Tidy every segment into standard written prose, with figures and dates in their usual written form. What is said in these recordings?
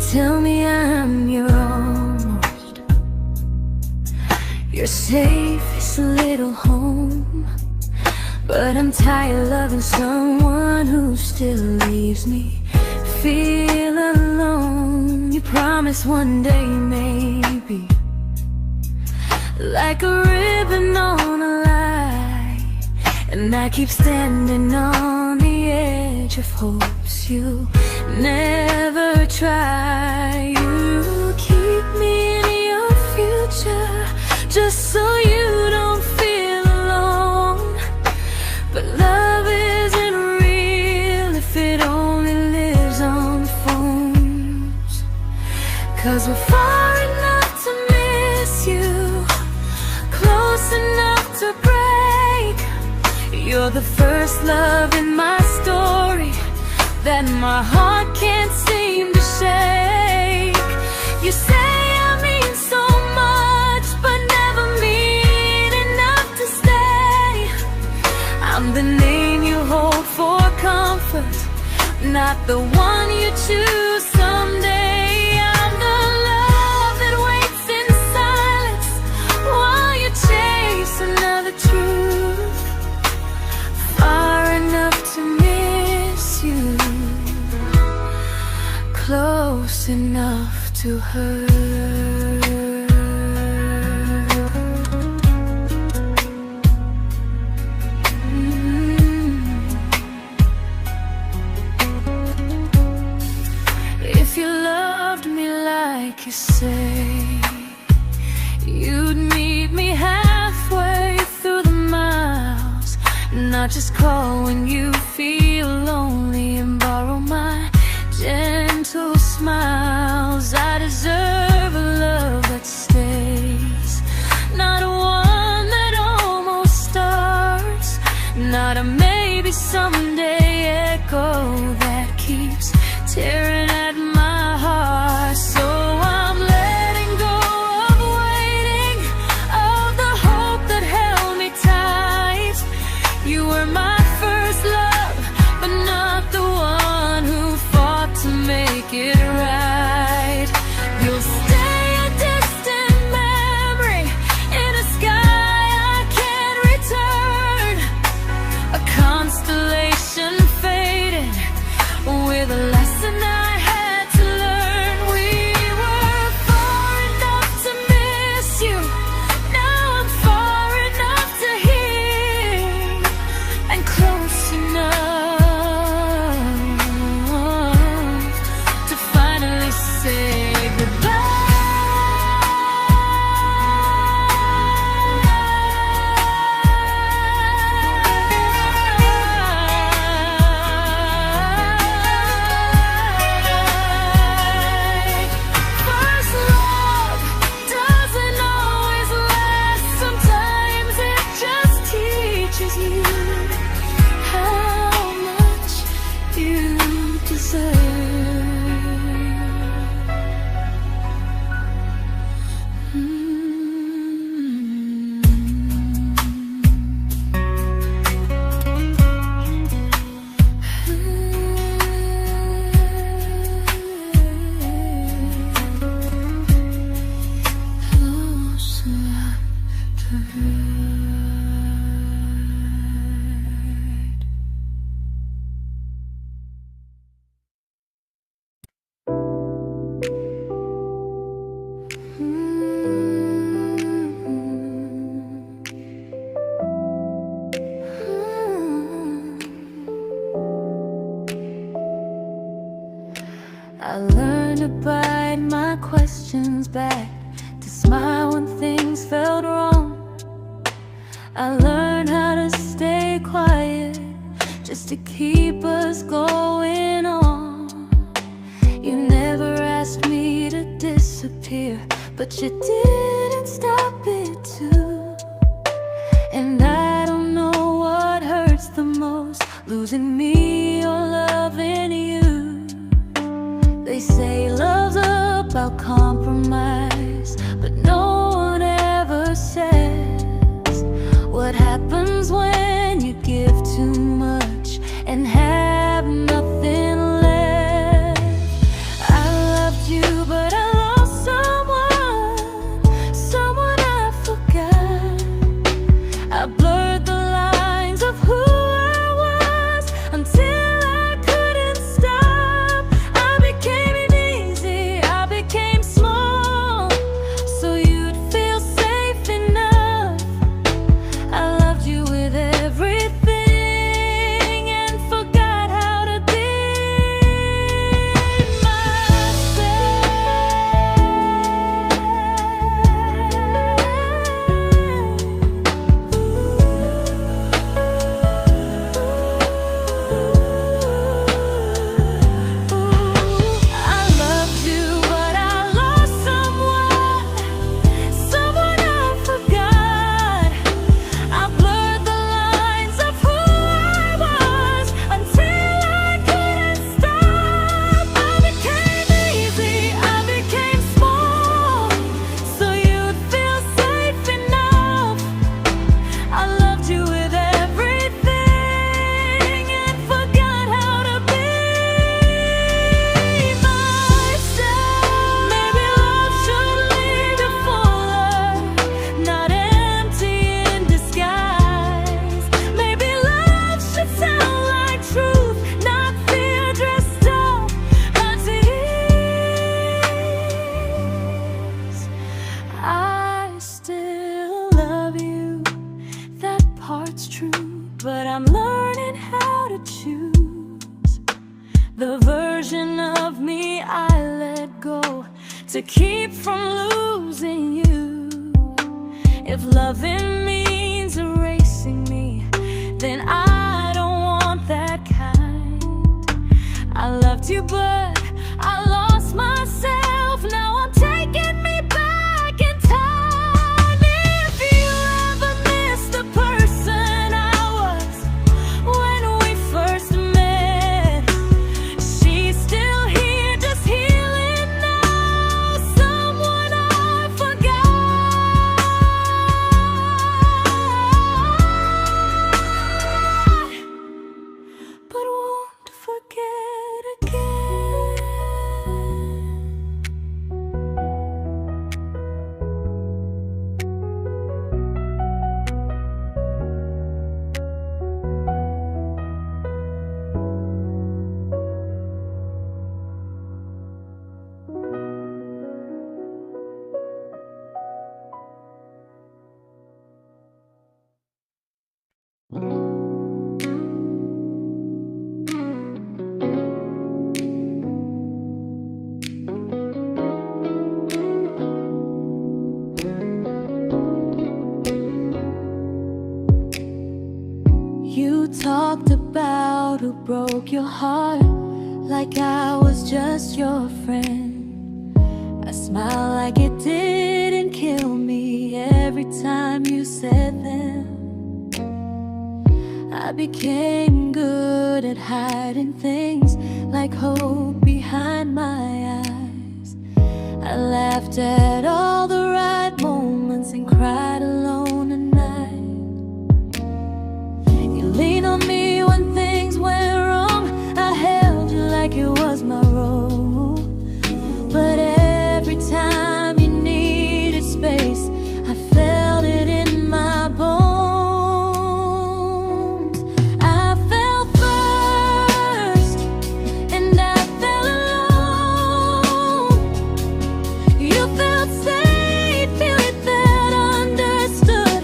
tell me I'm your almost, your safest little home. But I'm tired loving someone who still leaves me feel alone. You promise one day maybe, like a ribbon on a line, and I keep standing on the edge of hopes you never try. You keep me in your future just so you don't feel alone. But love isn't real if it only lives on phones. 'Cause we're far enough to miss you, close enough to break. You're the first love in my story that my heart can't seem to shake. You say I mean so much, but never mean enough to stay. I'm the name you hold for comfort, not the one you choose someday. I'm the love that waits in silence while you chase another truth. Far enough to miss you, close enough to hurt. If you loved me like you say, you'd meet me halfway through the miles, not just call when you feel lonely and borrow my gentle smiles. I deserve a love that stays, not one that almost starts, not a maybe someday echo that keeps tearing at my heart. So I'm letting go of waiting, of the hope that held me tight. You were my first love, but not the one who fought to make it right. You'll stay a distant memory in a sky I can't return, a constellation faded with a lesson I had to learn. We were far enough to miss you, now I'm far enough to hear, and close enough to finally say goodbye. First love doesn't always last, sometimes it just teaches you how much you deserve. Close enough to hurt. I learned to bite my questions back, to smile when things felt wrong. I learned how to stay quiet just to keep us going on. You never asked me to disappear, but you didn't stop it too. And I don't know what hurts the most, losing me or loving you. They say love's about compromise, but no one ever says what happens when you give too much and have nothing left. I loved you I'm learning how to choose the version of me I let go to keep from losing you. If loving means erasing me, then I don't want that kind. I loved you, but I lost myself. Now I'm taking me back in time. If you ever miss the person I was when we first met, she's still here, just healing now. Someone I forgot, but won't forget again. You talked about who broke your heart, like I was just your friend. I smiled like it didn't kill me every time you said them. I became good at hiding things like hope behind my eyes. I laughed at all the right moments and cried alone at night. You leaned on me when things went wrong. I held you like it was my role. But every time you needed space, I felt it in my bones. I fell first, and I fell alone. You felt safe, feeling that understood.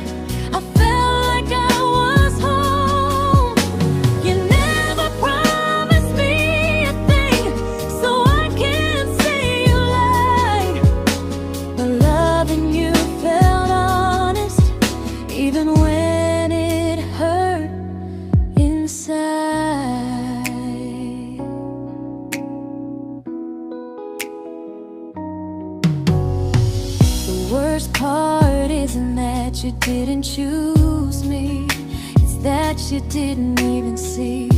I felt like I was home. You never promised me a thing, so I can't say you lied. But loving you felt honest, even when it hurt inside. The worst part isn't that you didn't choose me, it's that you didn't even see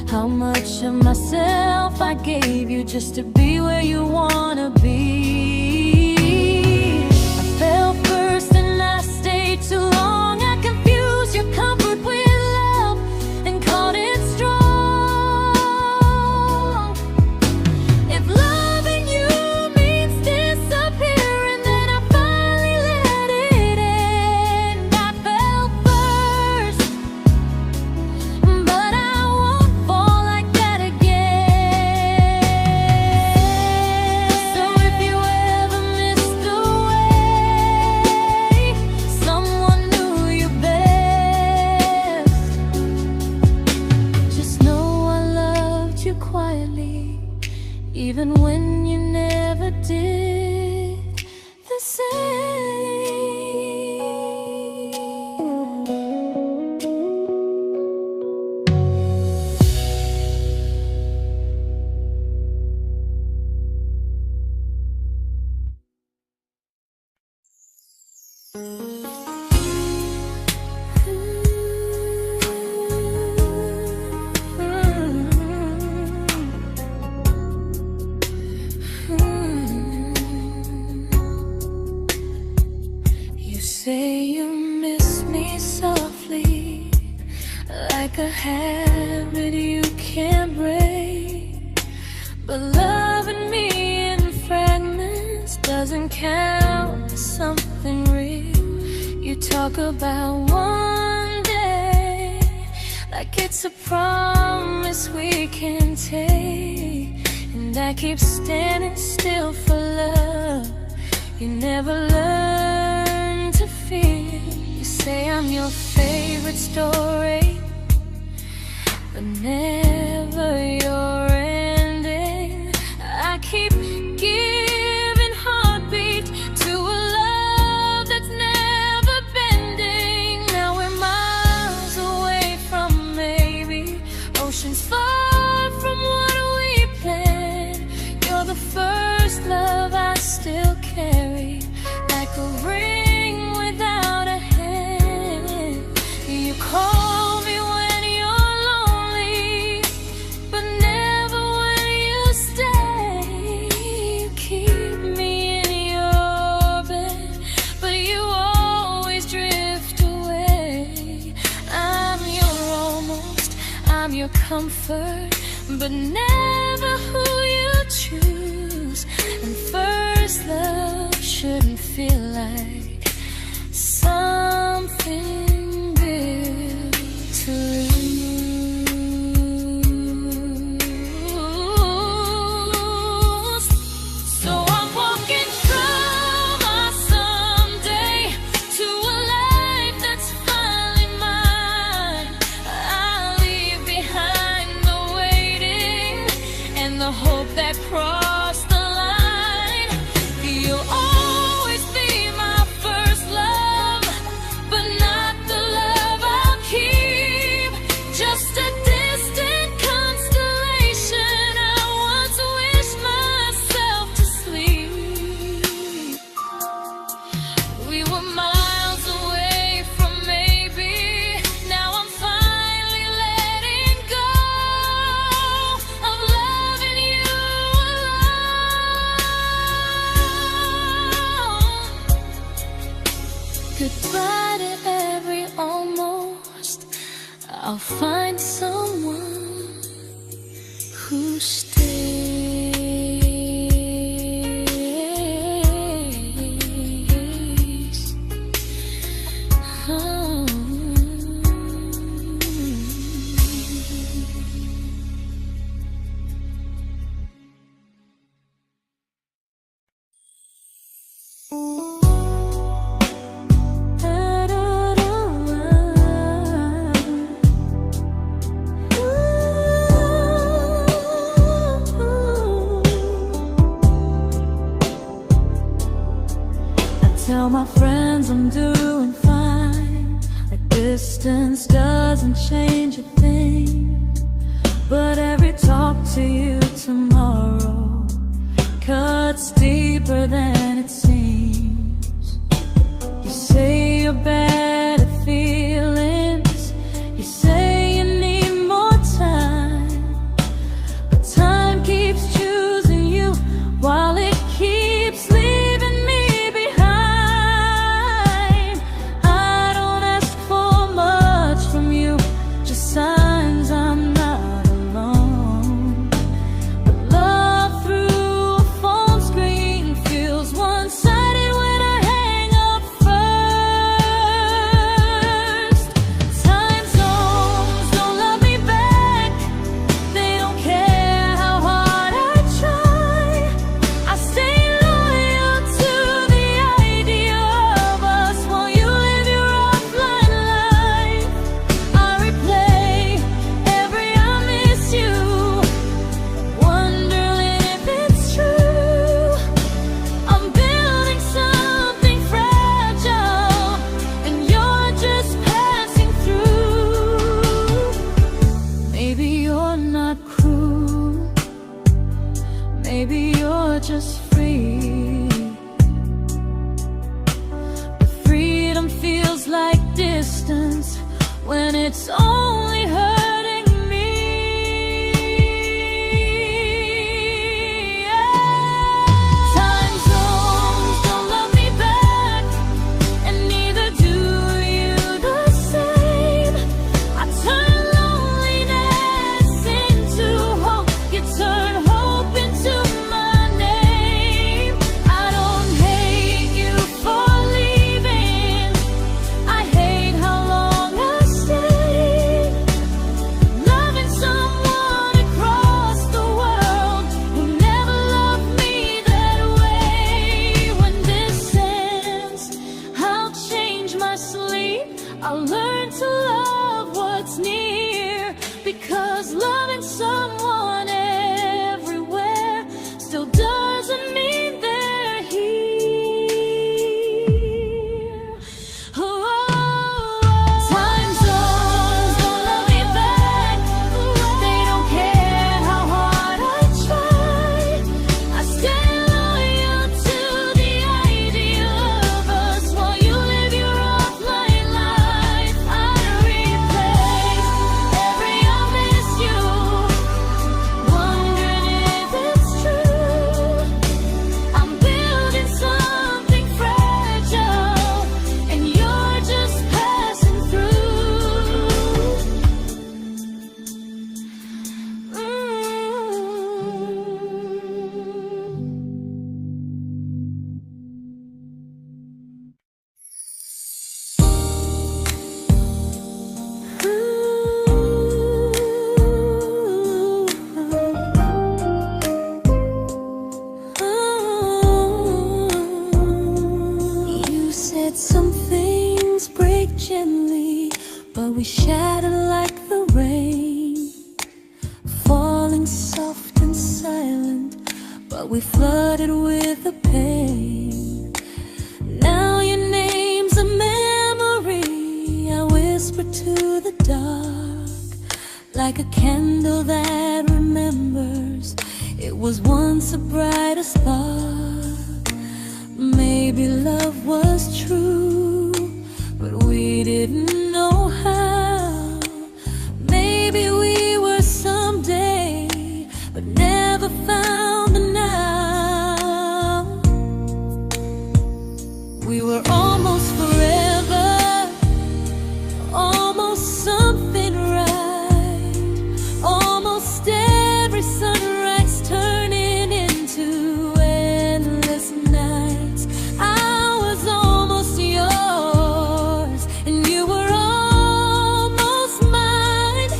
how much of myself I gave you just to be where you wanna be. I fell first and I stayed too long. I confused your comfort with love and called it strong. If loving you means disappearing, then I finally let it end. I fell first, but I won't fall like that again. So if you ever missed the way someone knew you best, just know I loved you quietly, even when you never did the same. You say you miss me softly, like a habit you can't break. But loving me in fragments doesn't count as something real. You talk about one day like it's a promise we can take, and I keep standing still for love. You never learn to feel. You say I'm your favorite story, but never your ending. I keep giving heartbeat to a love that's never bending. Now we're miles away from maybe, oceans far from what we planned. You're the first love I still carry, like a ring without a hand. You call me when you're lonely, but never when you stay. You keep me in your bed, but you always drift away. I'm your almost, I'm your comfort, but never who you choose. And first love shouldn't feel like something built to lose. So I'm walking from our someday to a life that's finally mine. I'll leave behind the waiting and the hope that crossed the line. You'll always be my first love, but not the love I'll keep. Just a distant constellation I once wished myself to sleep. We were miles away from maybe, now I'm finally letting go of loving you alone. Goodbye to every almost, I'll find someone who stays. Oh. Tell my friends I'm doing fine, like distance doesn't change a thing. But every talk to you tomorrow cuts deeper than it seems. You say you're bad at feelings, you say you need more time, but time keeps choosing you while it keeps leaving me behind. I don't ask for much from you, just signs I'm not alone. But love through a phone screen feels one-sided when I hang up first. we shattered like the rain, falling soft and silent, but we flooded with the pain. Now your name's a memory I whisper to the dark, like a candle that remembers it was once a brighter spark. Maybe love was true, but we didn't know how. Maybe we were someday, but never found the now. We were almost forever, almost something right, almost every sunrise turning into endless nights. I was almost yours, and you were almost mine,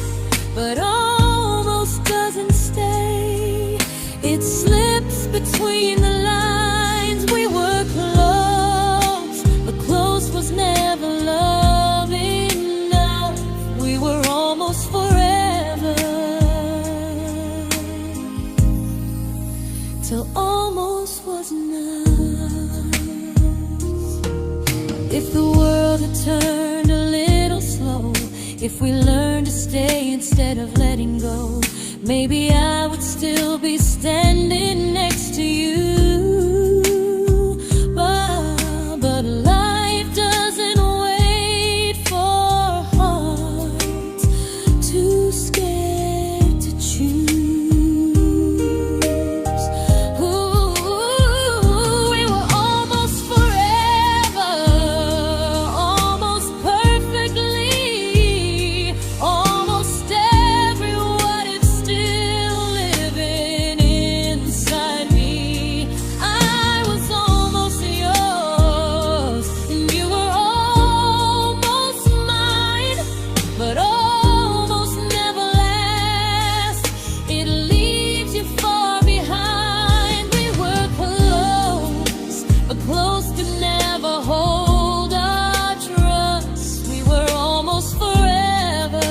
but almost doesn't stay. It slips between the lines. We were close, but close was never love enough. We were almost forever, till almost was enough. If the world had turned a little slow, if we learned to stay instead of letting go, maybe I would still be standing next to you. But life doesn't wait for hearts too scared to choose. Ooh, we were almost forever, almost perfectly, almost every what if still living inside me. I was almost yours, and you were almost mine, but almost never lasts. It leaves you far behind. We were close, but close could never hold our trust. We were almost forever,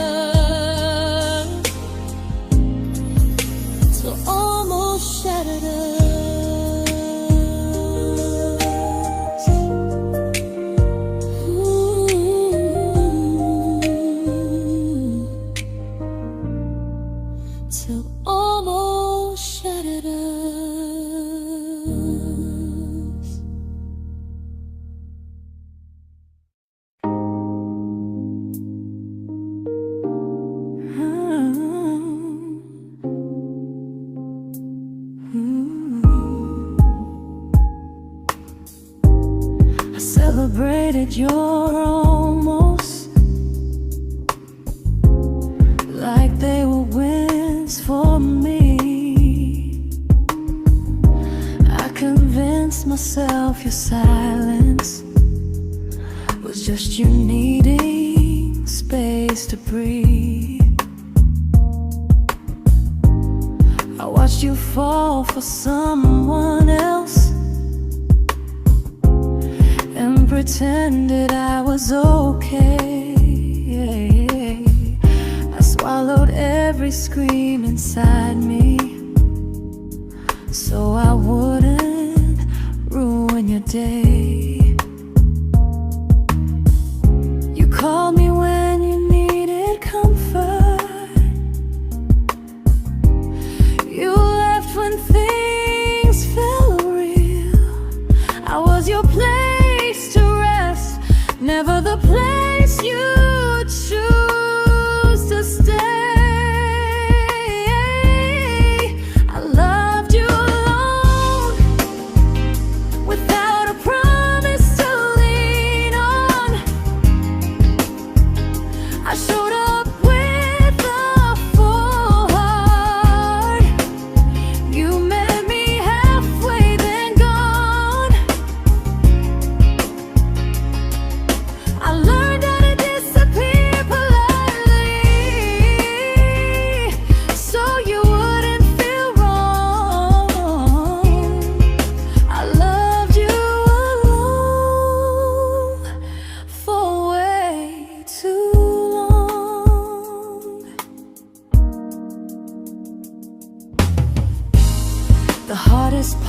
till almost shattered us. Ooh. Till almost shattered us. I celebrated your almost like they were wins for me. I convinced myself your silence was just you needing space to breathe. I watched you fall for someone else and pretended I was okay. I swallowed every scream inside me, so I wouldn't ruin your day. You called me when you needed comfort. You left when things felt real. I was your place to rest, never the place you choose to stay. I loved you alone,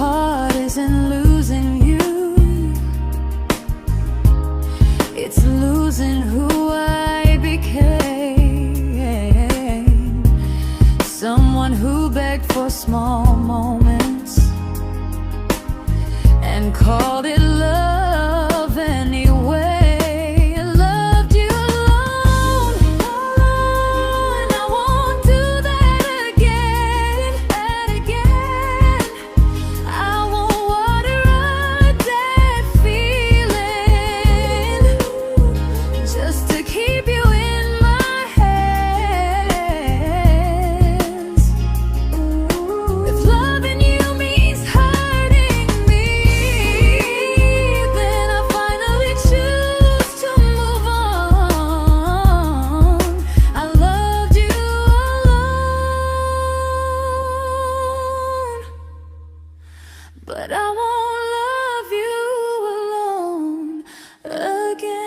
heart isn't losing you, it's losing who I became. Someone who begged for small moments and called it love anyway. Loved you alone, alone. I won't do that again, I won't water a dead feeling just to keep you in my hands. If loving you means hurting me, then I finally choose to move on. I loved you alone, but I won't love you alone again.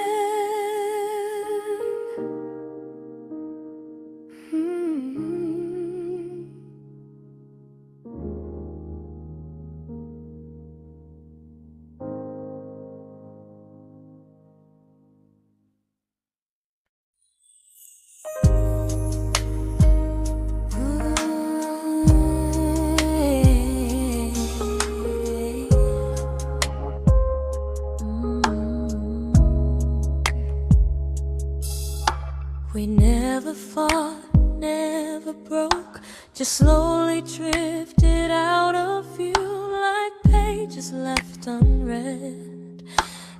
We never fought, never broke, just slowly drifted out of view like pages left unread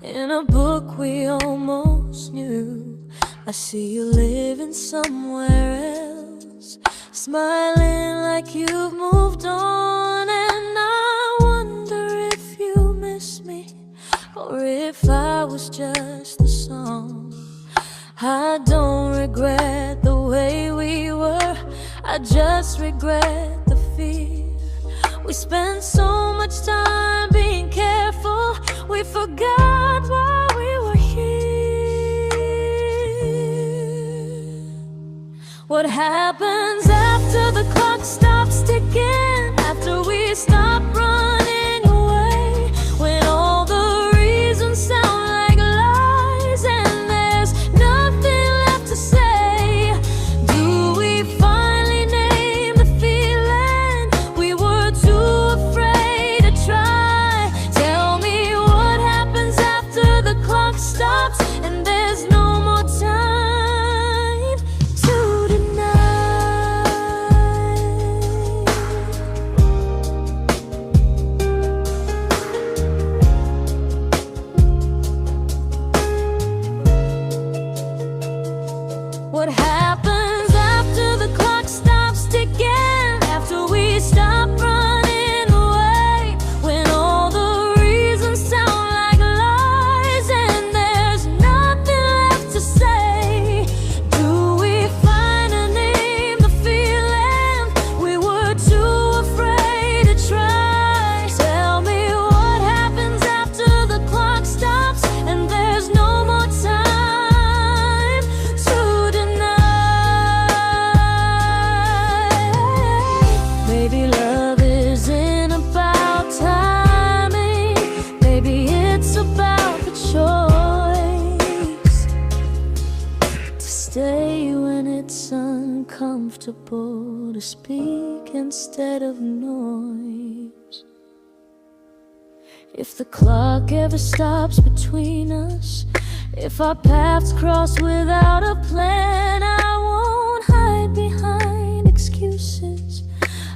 in a book we almost knew. I see you living somewhere else, smiling like you've moved on, and I wonder if you miss me or if I was just a song. I don't regret the way we were, I just regret the fear. We spent so much time being careful, we forgot why we were here. What happens after the clock stops ticking, after we stop running away, when all the reasons sound like lies and there's nothing left to say? Do we finally name the feeling we were too afraid to try? Tell me what happens after the clock stops and there's no more time to deny. What happens after the clock stops ticking, after we stop running away, when all the reasons sound like lies and there's nothing left to say? Do we finally name the feeling we were too afraid to try? Tell me what happens after the clock stops and there's no more time to deny. Maybe love isn't about timing, maybe it's about the choice to stay when it's uncomfortable, to speak instead of noise. If the clock ever stops between us, if our paths cross without a plan, I won't hide behind excuses,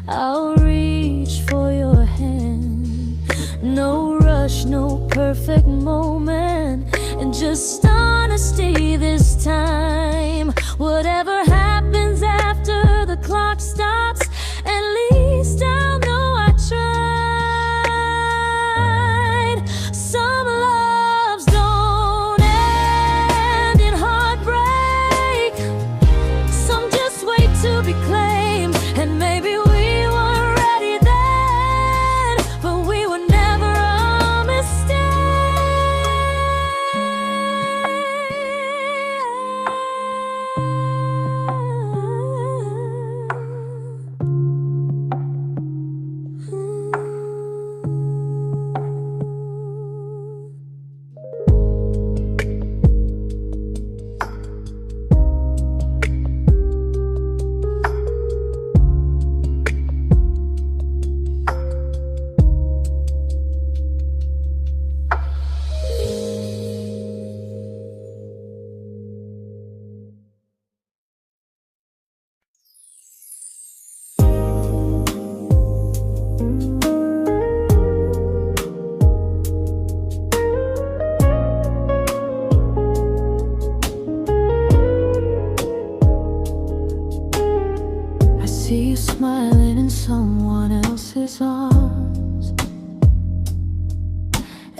I'll reach for your hand. No rush, no perfect moment, and just honesty this time. Whatever happens after the clock stops, at least I'll know I tried. Some loves don't end in heartbreak, some just wait to be claimed, and maybe we weren't ready then, but we were never a mistake.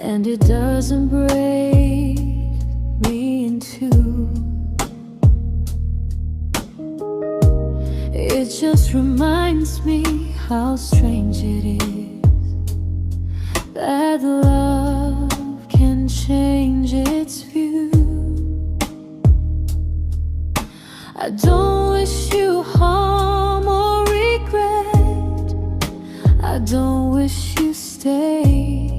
and it doesn't break me in two. It just reminds me how strange it is that love can change its view. I don't wish you harm or regret. I don't wish you stay.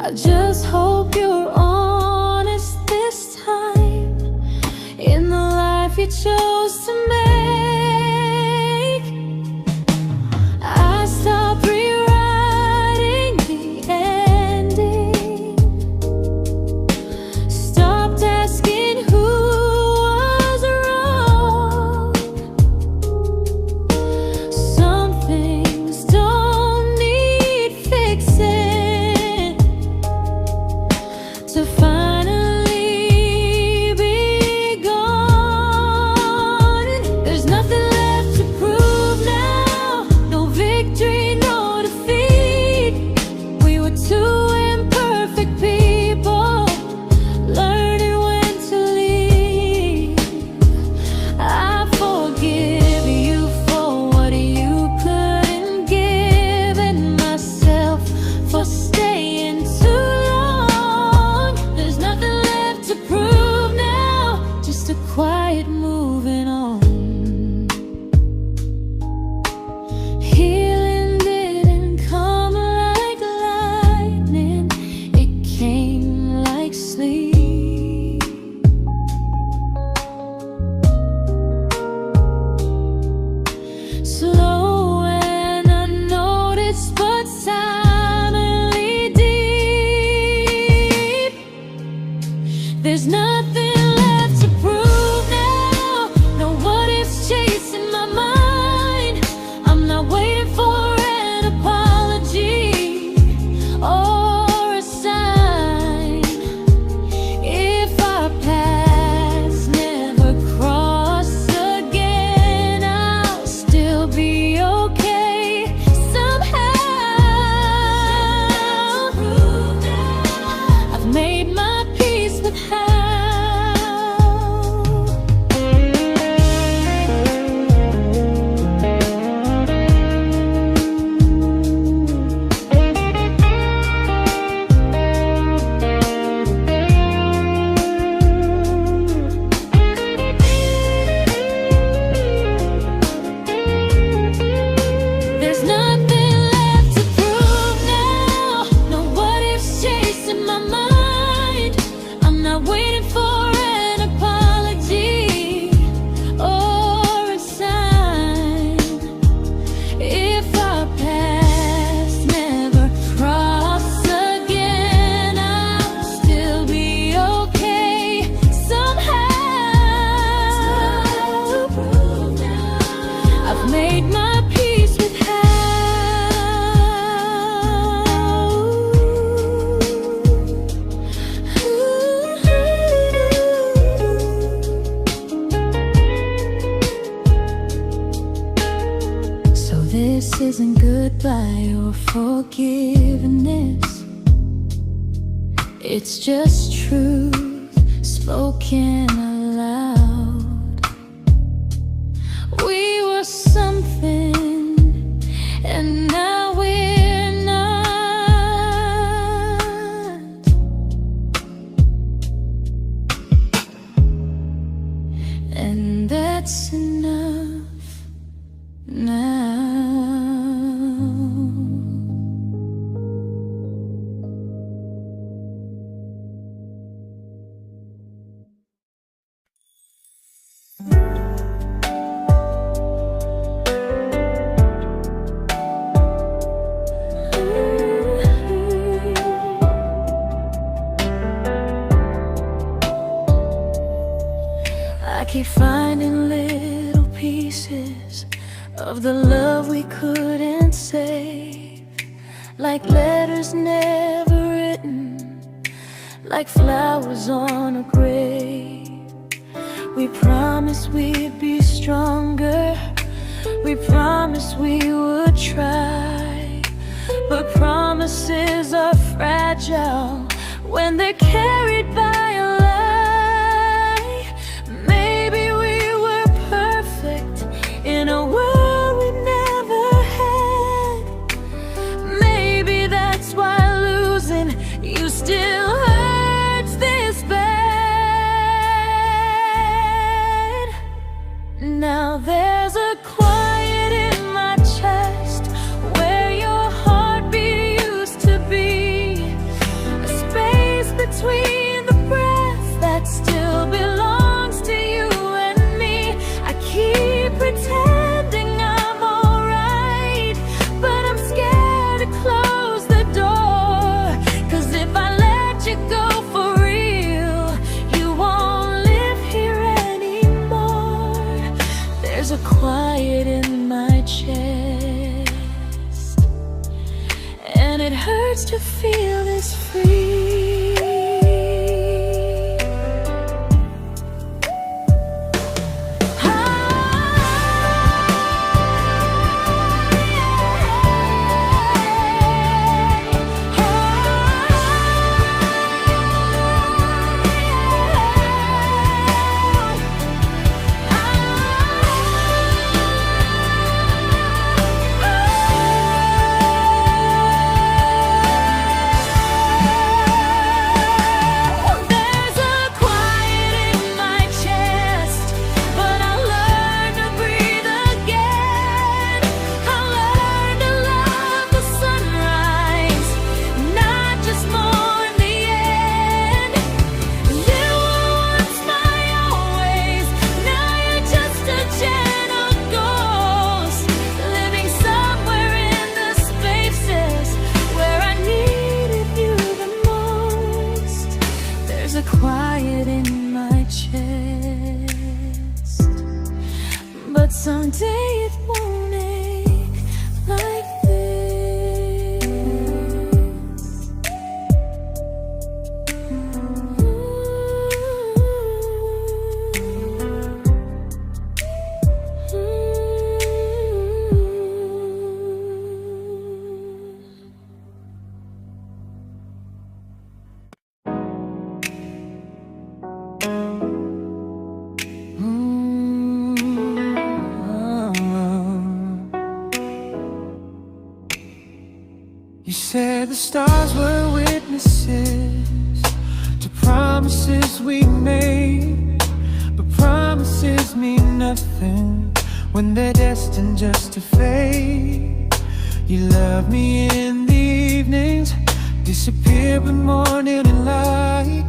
I just hope you're honest this time in the life you chose to make. I stopped rewriting the ending, stopped asking who was wrong. Some things don't need fixing to finally be gone. There's nothing left to prove now, no victory, no defeat. We were two imperfect people, learning when to leave. I forgive you for what you couldn't give, and myself for staying too long. There's nothing left to prove now, just a quiet moving on. Healing didn't come like lightning, it came like sleep. Slow and unnoticed, but silently deep. There's nothing left to prove now, no what ifs chasing my mind. I'm not waiting for an apology or a sign. If our paths never cross again, I'll still be okay somehow. I've made my peace with how. There's nothing left to prove now, no what ifs chasing my mind. I'm not waiting for an apology or a sign. If our paths never cross again, I'll still be okay somehow. I've made my peace with how. So this isn't goodbye or forgiveness, it's just truth spoken aloud. We were something, and now we're not. And that's enough now. I keep finding little pieces of the love we couldn't save, like letters never written, like flowers on a grave. We promised we'd be stronger, We promised we would try, but promises are fragile when they're carried by a lie. Maybe we were perfect in a world we never had. Maybe that's why losing you still hurts this bad. Now there's a quiet in my chest where your heartbeat used to be, a space between the breaths that still belongs to you and me. I keep pretending I'm alright, but I'm scared to close the door, 'cause if I let you go for real, you won't live here anymore. There's a quiet in my chest, and it hurts to feel this free. Quiet in my chest, but someday it won't ache like this. You said the stars were witnesses to promises we made, but promises mean nothing when they're destined just to fade. You love me in the evenings, disappear when morning and light.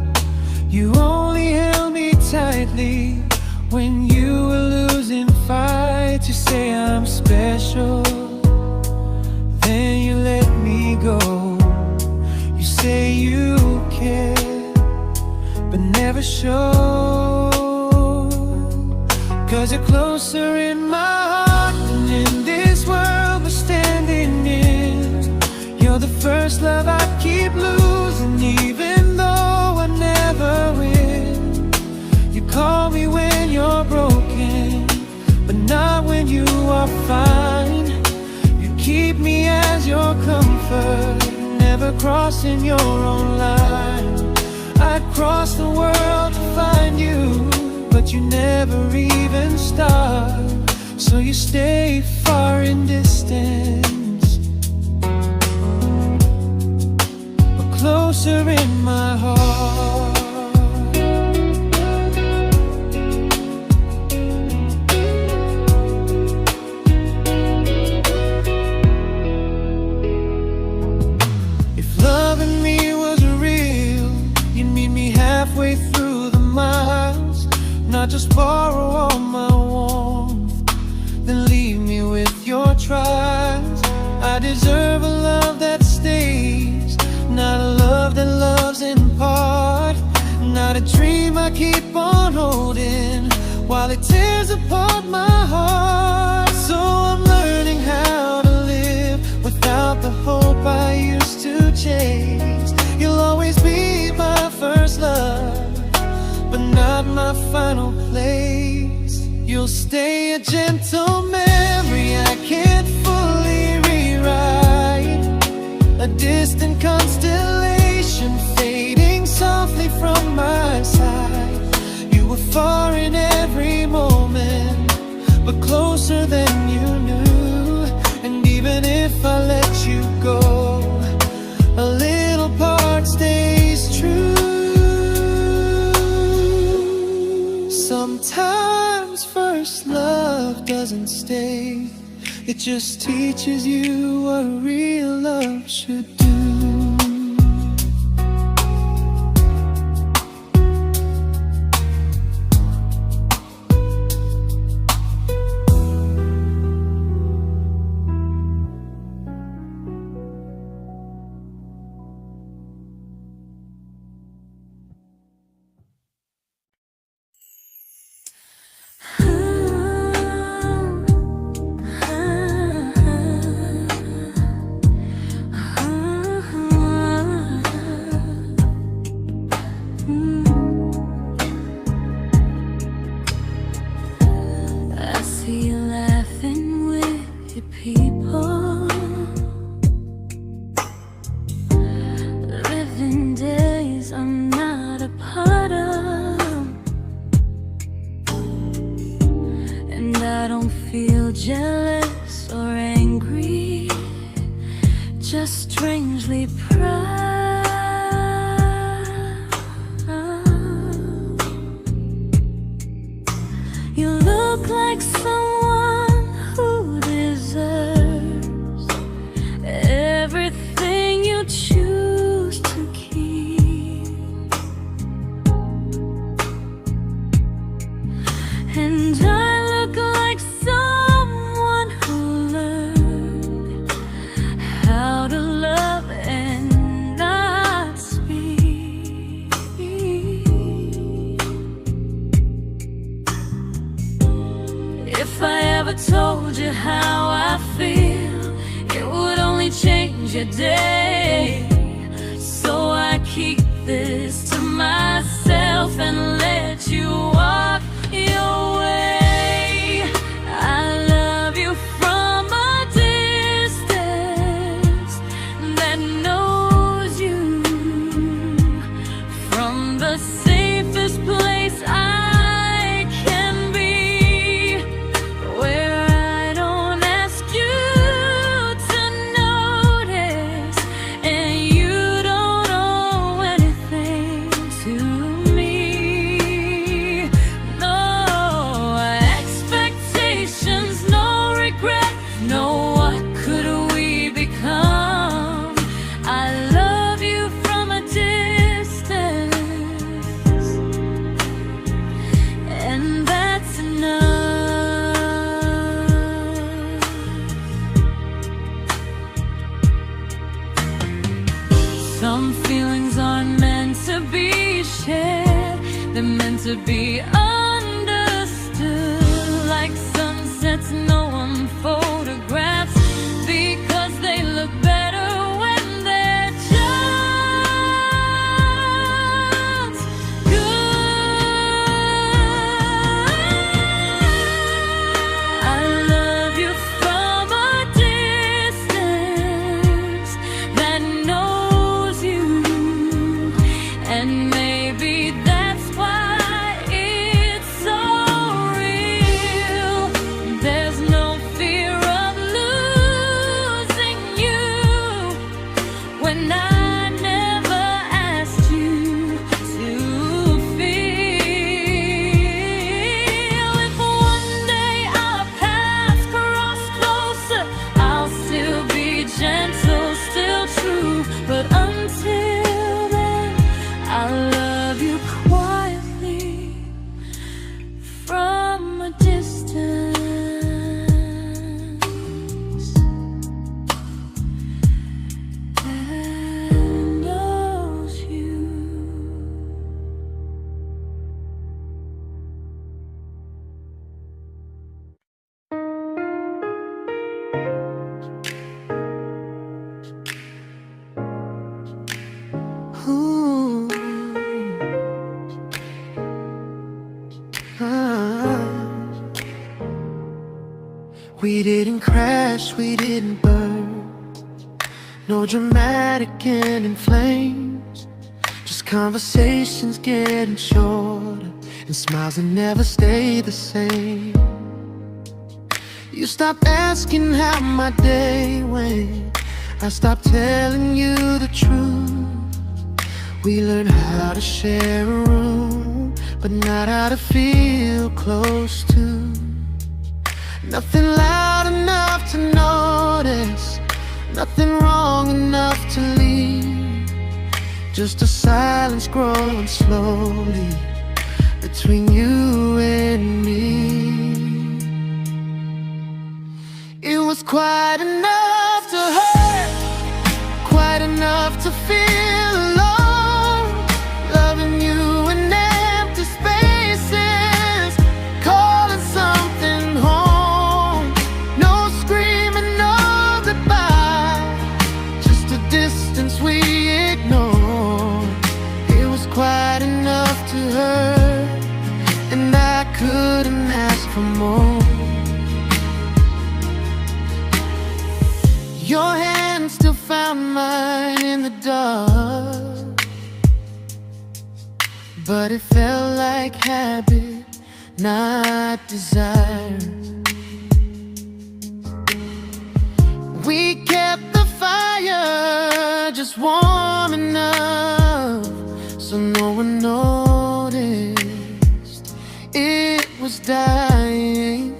You only held me tightly when you were losing fights. You say I'm special, then you let me go. You say you care, but never show, 'cause you're closer in my heart than in this world we're standing in. You're the first love I keep losing, even though I never win. You call me when you're broken, but not when you are fine. Keep me as your comfort, never crossing your own line. I'd cross the world to find you, but you never even start. So you stay far in distance, but closer in my heart. Halfway through the miles, not just borrow all my warmth, then leave me with your trials. I deserve a love that stays, not a love that loves in part, not a dream I keep on holding while it tears apart my heart. So I'm learning how to live without the hope I used to chase. You'll always be my first love, but not my final place. You'll stay a gentle memory mistake. It just teaches you what real love should do. Jealous or angry, just strangely proud. You look like someone who deserves everything you choose to keep. And I look like someone who learned how to love and not speak. If I ever told you how I feel, it would only change your day. So I keep this to myself and let you walk your way. I love you from a distance that knows you, from the safest place I can be, where I don't ask you to notice and you don't owe anything to me. No expectations, no regret, no what could we become. I love you from a distance, and that's enough. Some feelings aren't meant to be shared, they're meant to be understood, like sunsets no one photographs, because they look better when they're just good. I love you from a distance that knows you, and maybe that's why it's so real. There's no fear of losing you when I never asked you to feel. If one day our paths cross closer, I'll still be gentle, still true. But until then, I love you quietly from a distance that knows you. Ooh. Ah. We didn't crash, we didn't burn, no dramatic end in flames, just conversations getting shorter and smiles that never stay the same. You stopped asking how my day went, I stopped telling you the truth. We learned how to share a room, but not how to feel close to. Nothing loud enough to notice, nothing wrong enough to leave. Just a silence growing slowly between you and me. It was quite enough to hurt, quite enough to feel alone. Loving you in empty spaces, calling something home. No screaming, no goodbye, just a distance we ignored. It was quite enough to hurt, and I couldn't ask for more. Your hand still found mine in the dark, but it felt like habit, not desire. We kept the fire just warm enough so no one noticed it was dying.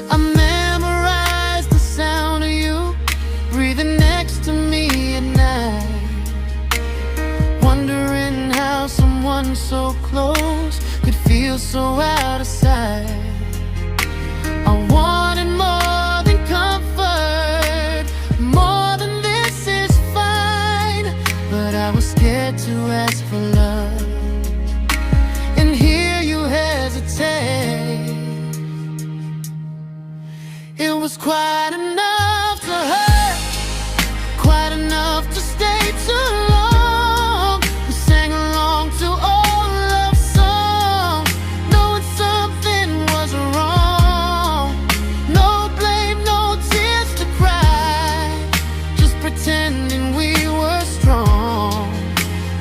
I memorized the sound of you breathing next to me at night, wondering how someone so close could feel so out of sight. I wanted more than comfort, more than this is fine, but I was scared to ask for love, and here you hesitate. It was quite enough to hurt, quite enough to stay too long. We sang along to old love songs, knowing something was wrong. No blame, no tears to cry, just pretending we were strong.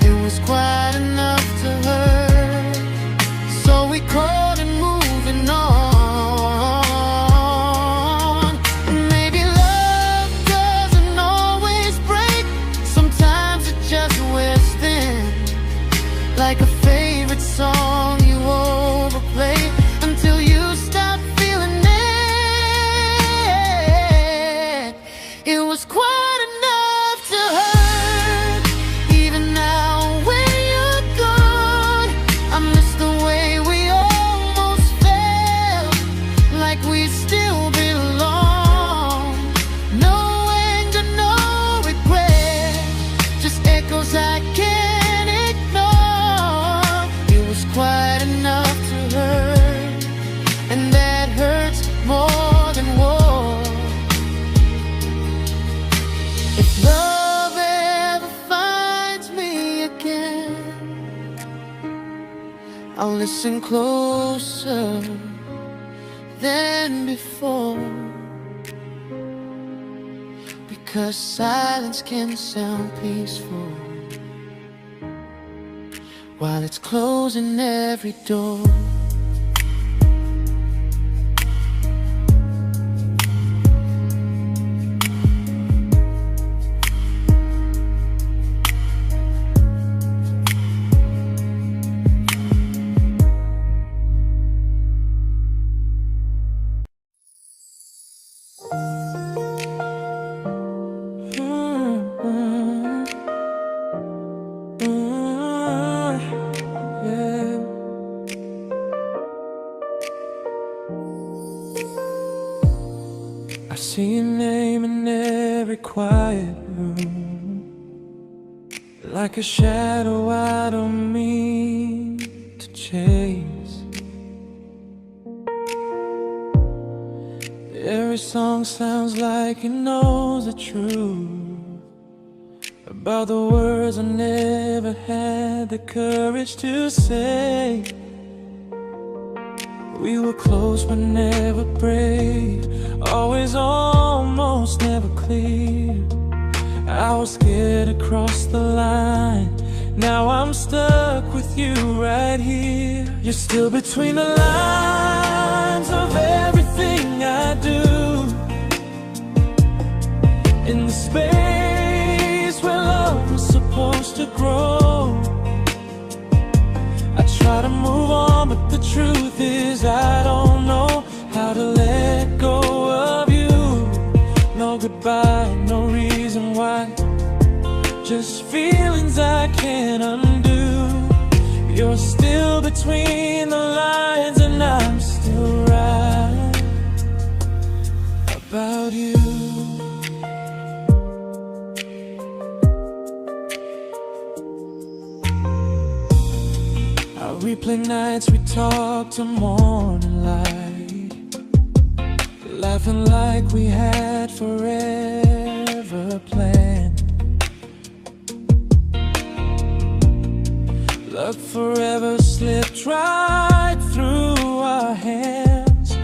It was quite enough to hurt, so we called it moving on. Maybe love doesn't always break, sometimes it just wears thin, like a favorite song you overplay until you stop feeling it. It was quite enough to hurt, even now when you're gone. I miss the way we almost felt, like we still belong. No anger, no regret, just echoes I can't ignore. It was quite enough to hurt, and that hurts more than war. If love ever finds me again, I'll listen closer than before, because silence can sound peaceful while it's closing every door. I see your name in every quiet room, like a shadow I don't mean to chase. Every song sounds like it knows the truth about the words I never had the courage to say. We were close but never brave, always almost never clear. I was scared to cross the line, now I'm stuck with you right here. You're still between the lines of everything I do, in the space where love was supposed to grow. I try to move on, but the truth is I don't know just feelings I can't undo. You're still between the lines and I'm still right about you. I replay nights we talk till morning light, laughing like we had forever planned. Luck forever slipped right through our hands,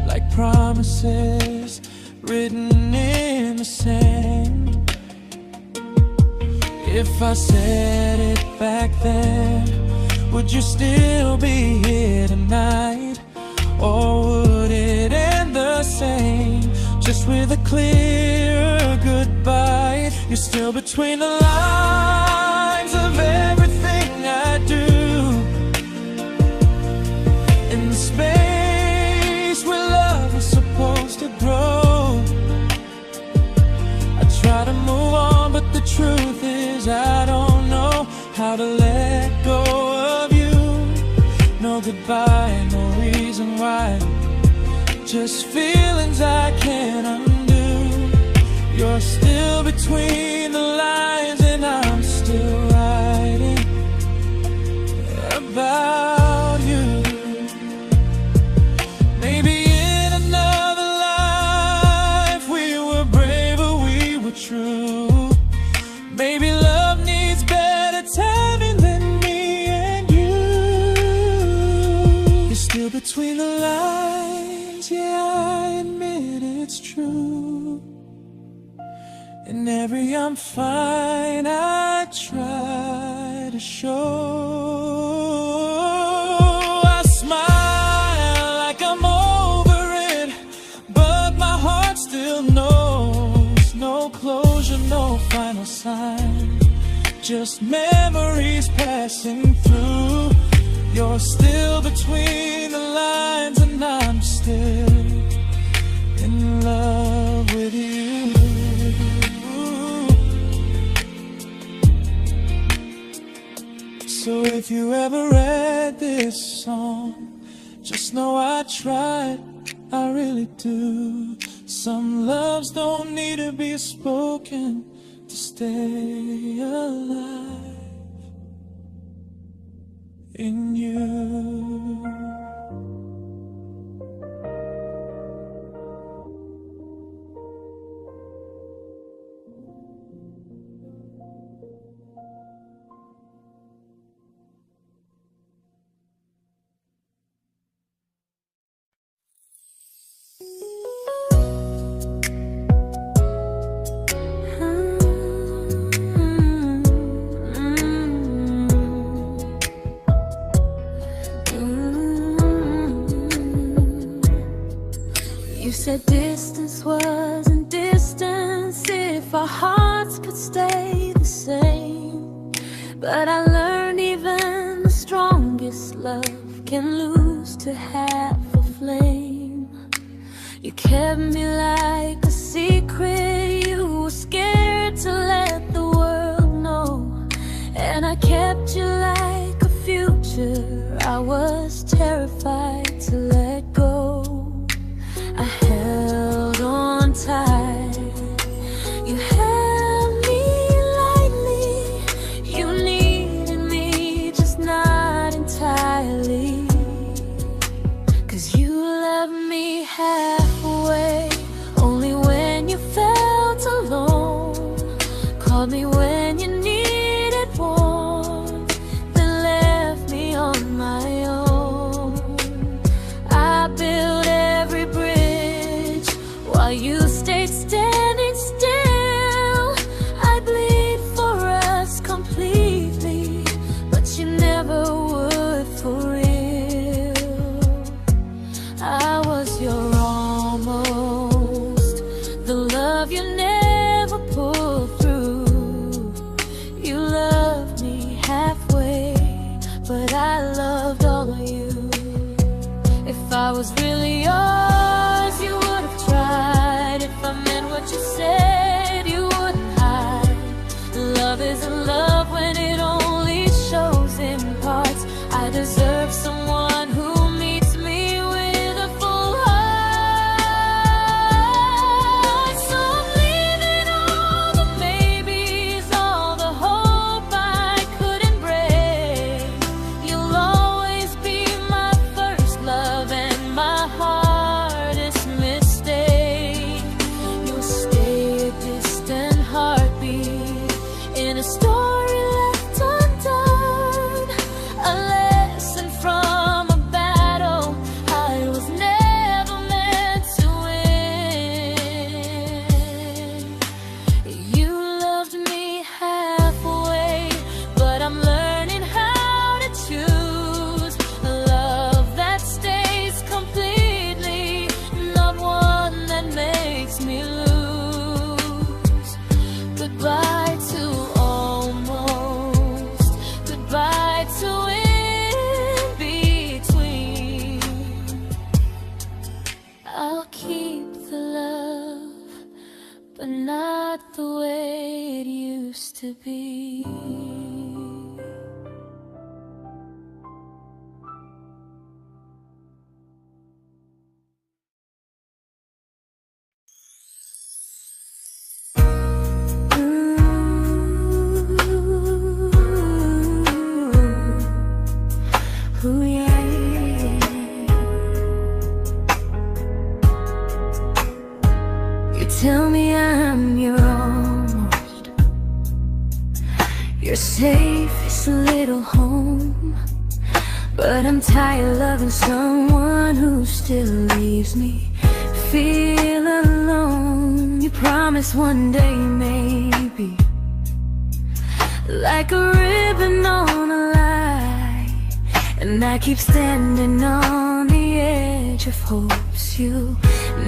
like promises written in the sand. If I said it back then, would you still be here tonight? Or would it end the same, just with a clear goodbye? You're still between the lines of everything I do, in the space where love was supposed to grow. I try to move on, but the truth is I don't know how to let go of you. No goodbye, no reason why, just feelings I can't undo. You're still between the lines and I'm still writing about you. Maybe in another life we were braver, we were true. Maybe love needs better timing than me and you. You're still between the lines, yeah, I admit it's true. In every I'm fine I try to show. I smile like I'm over it, but my heart still knows. No closure, no final sign, just memories passing through. You're still between the lines and I'm still in love with you. So if you ever read this song, just know I tried, I really do. Some loves don't need to be spoken to stay alive in you. You said distance wasn't distance if our hearts could stay the same. But I learned even the strongest love can lose to half a flame. You kept me like a secret, you were scared to let the world know. And I kept you like a future, I was terrified to let go. I held on tight, you held me lightly. You needed me, just not entirely. 'Cause you loved me halfway, only when you felt alone. Called me when you needed warmth, then left me on my own. I built every bridge while you stayed standing still. I bleed for us completely, but you never would for real. I was your almost, the love you never pulled through. You loved me halfway, but I loved all of you. If I was really yours, you would have tried. If I meant what you said, you wouldn't hide. Love is makes me lose. Goodbye to almost, goodbye to in between. I'll keep the love, but not the way it used to be. Ooh, yeah, yeah. You tell me I'm your almost, your safest little home, but I'm tired loving someone who still leaves me feel alone. You promise one day maybe, like a ribbon on a line, and I keep standing on the edge of hopes you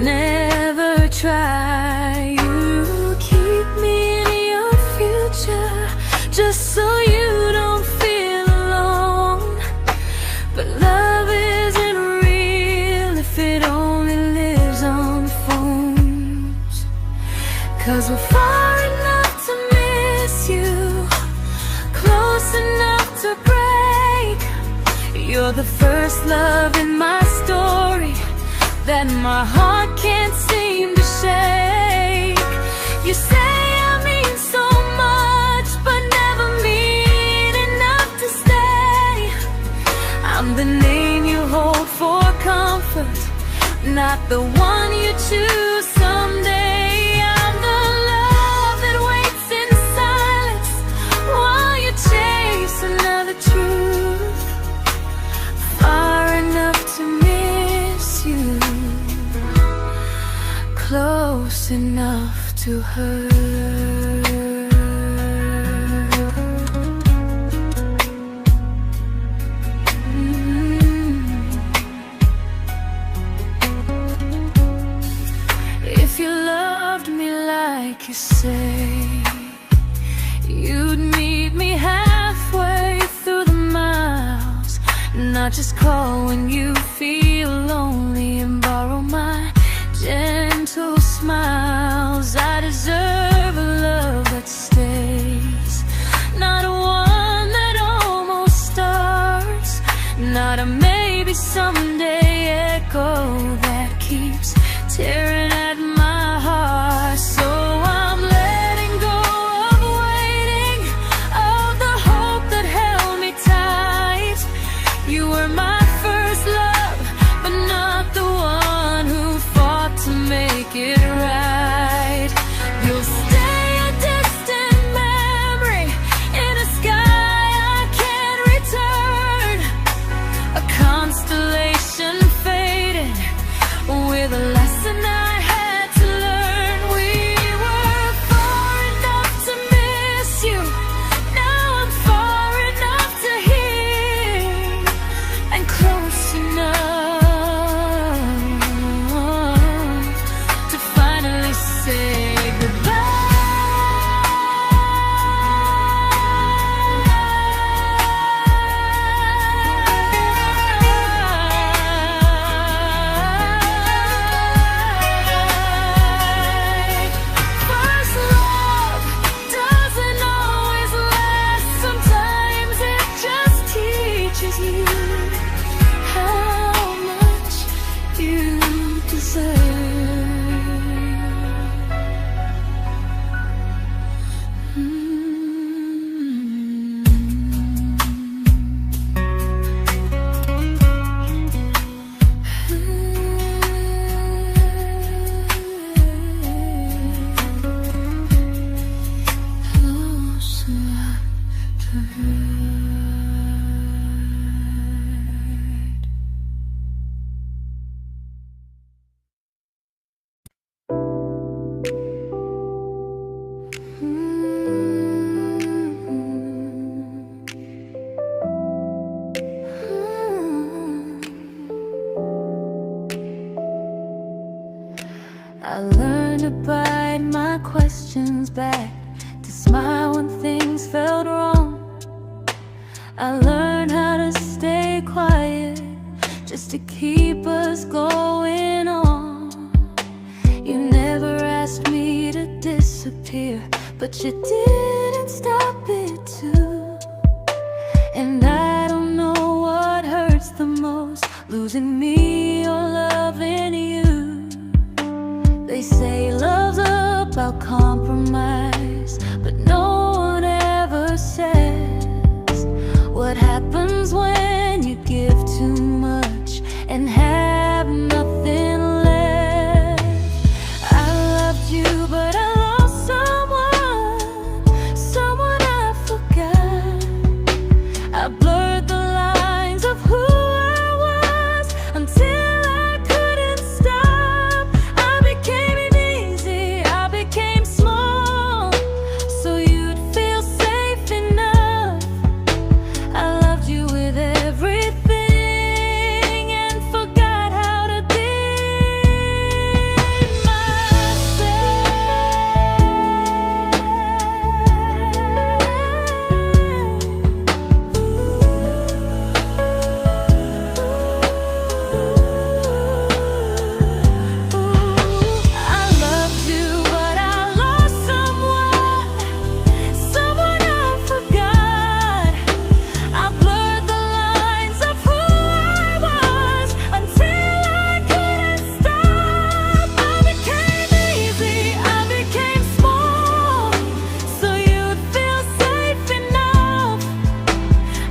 never try. You keep me in your future just so you don't feel alone. But love isn't real if it only lives on phones. 'Cause we're far enough to miss you, close enough to break. You're the first love in my story that my heart can't seem to shake. You say I mean so much, but never mean enough to stay. I'm the name you hold for comfort, not the one you choose someday. I'm the love that waits in silence while you chase another truth. Far enough to miss you, close enough to hurt. If you loved me like you say, you'd meet me halfway through the miles, not just call when you feel lonely and borrow my gentle smiles. I deserve a love that stays, not a one that almost starts, not a maybe someday echo that keeps tearing at my heart. So I'm letting go of waiting, of the hope that held me tight. You were my first love, but not the one who fought to make it right. You'll stay a distant memory in a sky I can't return, a constellation I learned to bite my questions back, to smile when things felt wrong. I learned how to stay quiet, just to keep us going on. You never asked me to disappear, but you didn't stop it too. And I don't know what hurts the most, losing me or loving you. They say love's about compromise, but no one ever says what happens when you give too much and have nothing left. I loved you, but I lost someone I forgot. I blurred the lines of who I was until I couldn't stop. I became easy, I became small, so you'd feel safe enough. I loved you with everything and forgot how to be I loved you, but I lost someone I forgot. I blurred the lines of who I was until I couldn't stop. I became easy, I became small, so you'd feel safe enough.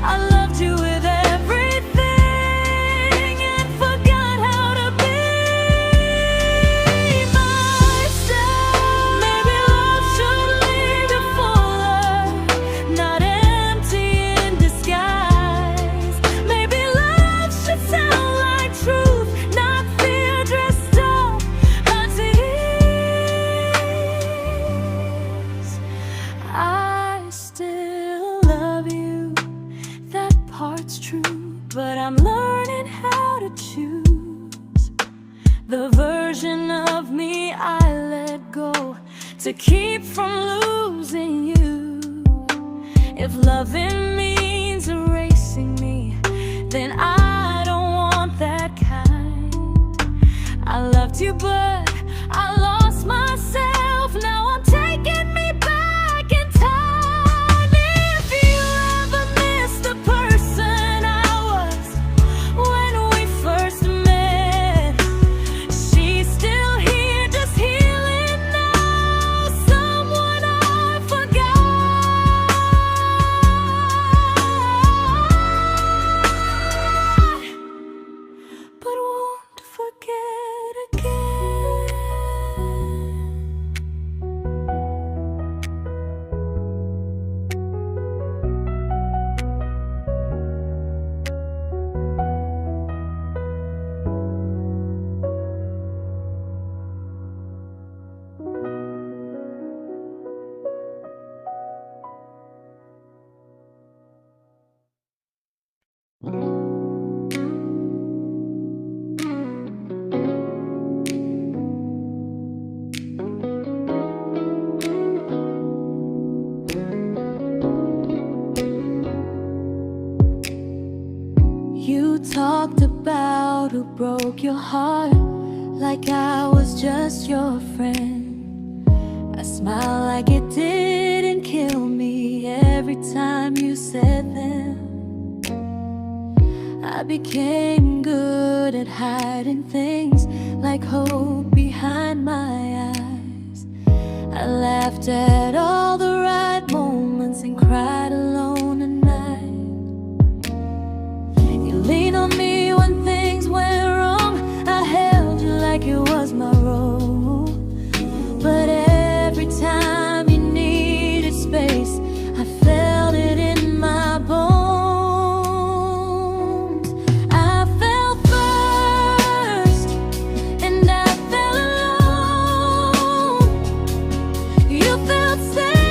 I loved you with everything and forgot how to be myself. Maybe love should leave you fuller, not empty in disguise. Maybe love should sound like truth, not fear dressed up as ease. I still love you, that part's true, but I'm learning how to choose the version of me I let go to keep from losing you. If loving means erasing me, then I don't want that kind. I loved you, but I lost myself. Now I'm taking me back in time. If you ever missed the person I was when we first met, she's still here, just healing now. Someone I forgot, but won't forget again. You talked about who broke your heart, like I was just your friend. I smile like it didn't kill me every time you said them. I became good at hiding things like hope behind my eyes. I laughed at all the right moments and cried alone at night. You leaned on me when things went wrong. I held you like it was my role. But every time you needed space, I felt it in my bones. I fell first, and I fell alone. You felt safe.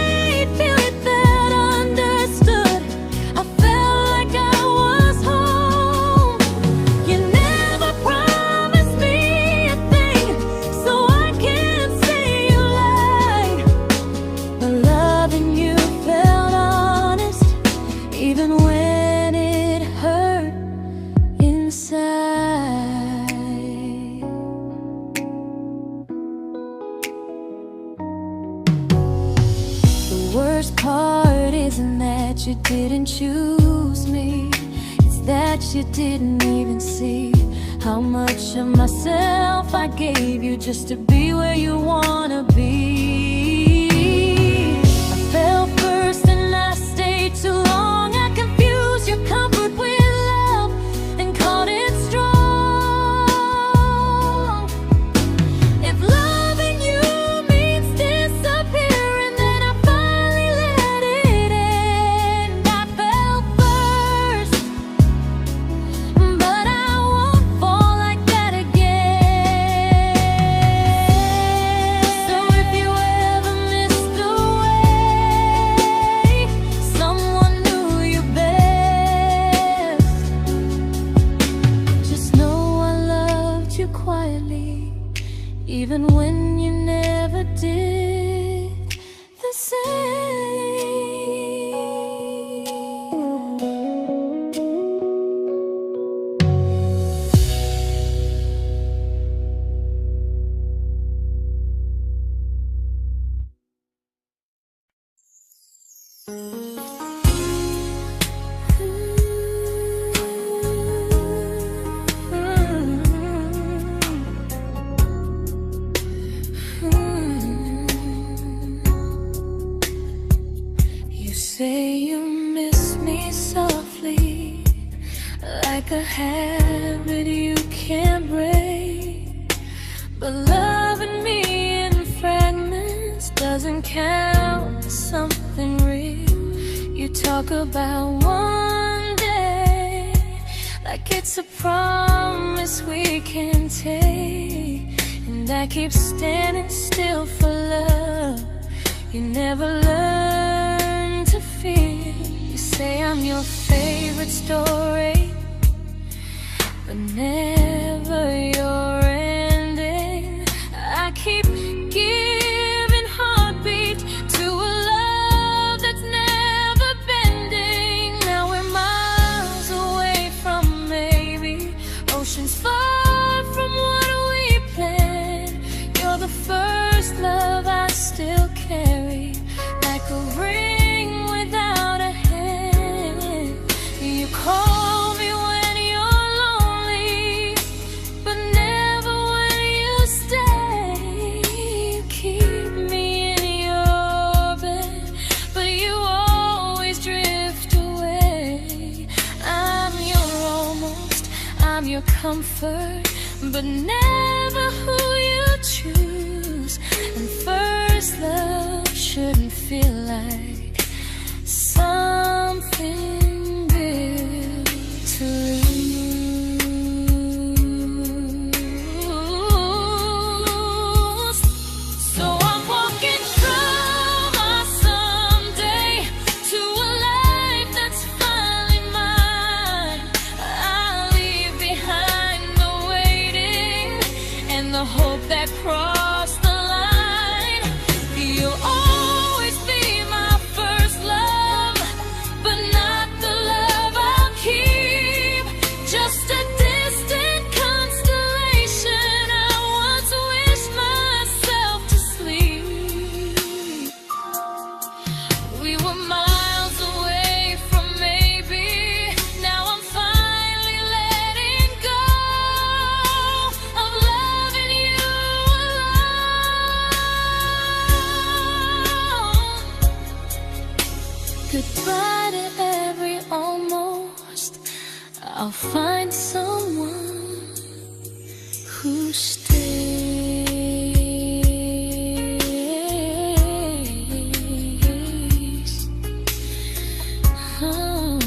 worst part isn't that you didn't choose me, it's that you didn't even see how much of myself I gave you just to be where you wanna be. I fell first and I stayed too long. I confused your comfort with love and called it strong. If loving you means disappearing, then I finally let it end. I fell first, but I won't fall like that again. So if you ever missed the way someone knew you best, just know I loved you quietly, even when you never did the same. You say you miss me softly, like a habit you can't break. But loving me in fragments doesn't count as something real. You talk about one day like it's a promise we can take, and I keep standing still for love. You never learn to feel. You say I'm your favorite story, but never your ending. I keep giving heartbeat to a love that's never bending. Now we're miles away from maybe oceans far from what we planned. You're the first love I still carry, like a ring without a hand. You call me when you're lonely, but never when you stay. You keep me in your bed, but you always drift away. I'm your almost, I'm your comfort, but never who you choose. And first love shouldn't feel like something built to lose. So I'm walking through my someday to a life that's finally mine. I'll leave behind the waiting and the hope that crossed the line. You'll always be my first love, but not the love I'll keep. Just a distant constellation I once wished myself to sleep. We were miles away from maybe. Now I'm finally letting go of loving you alone. Goodbye to every almost. I'll find someone who stays. Oh.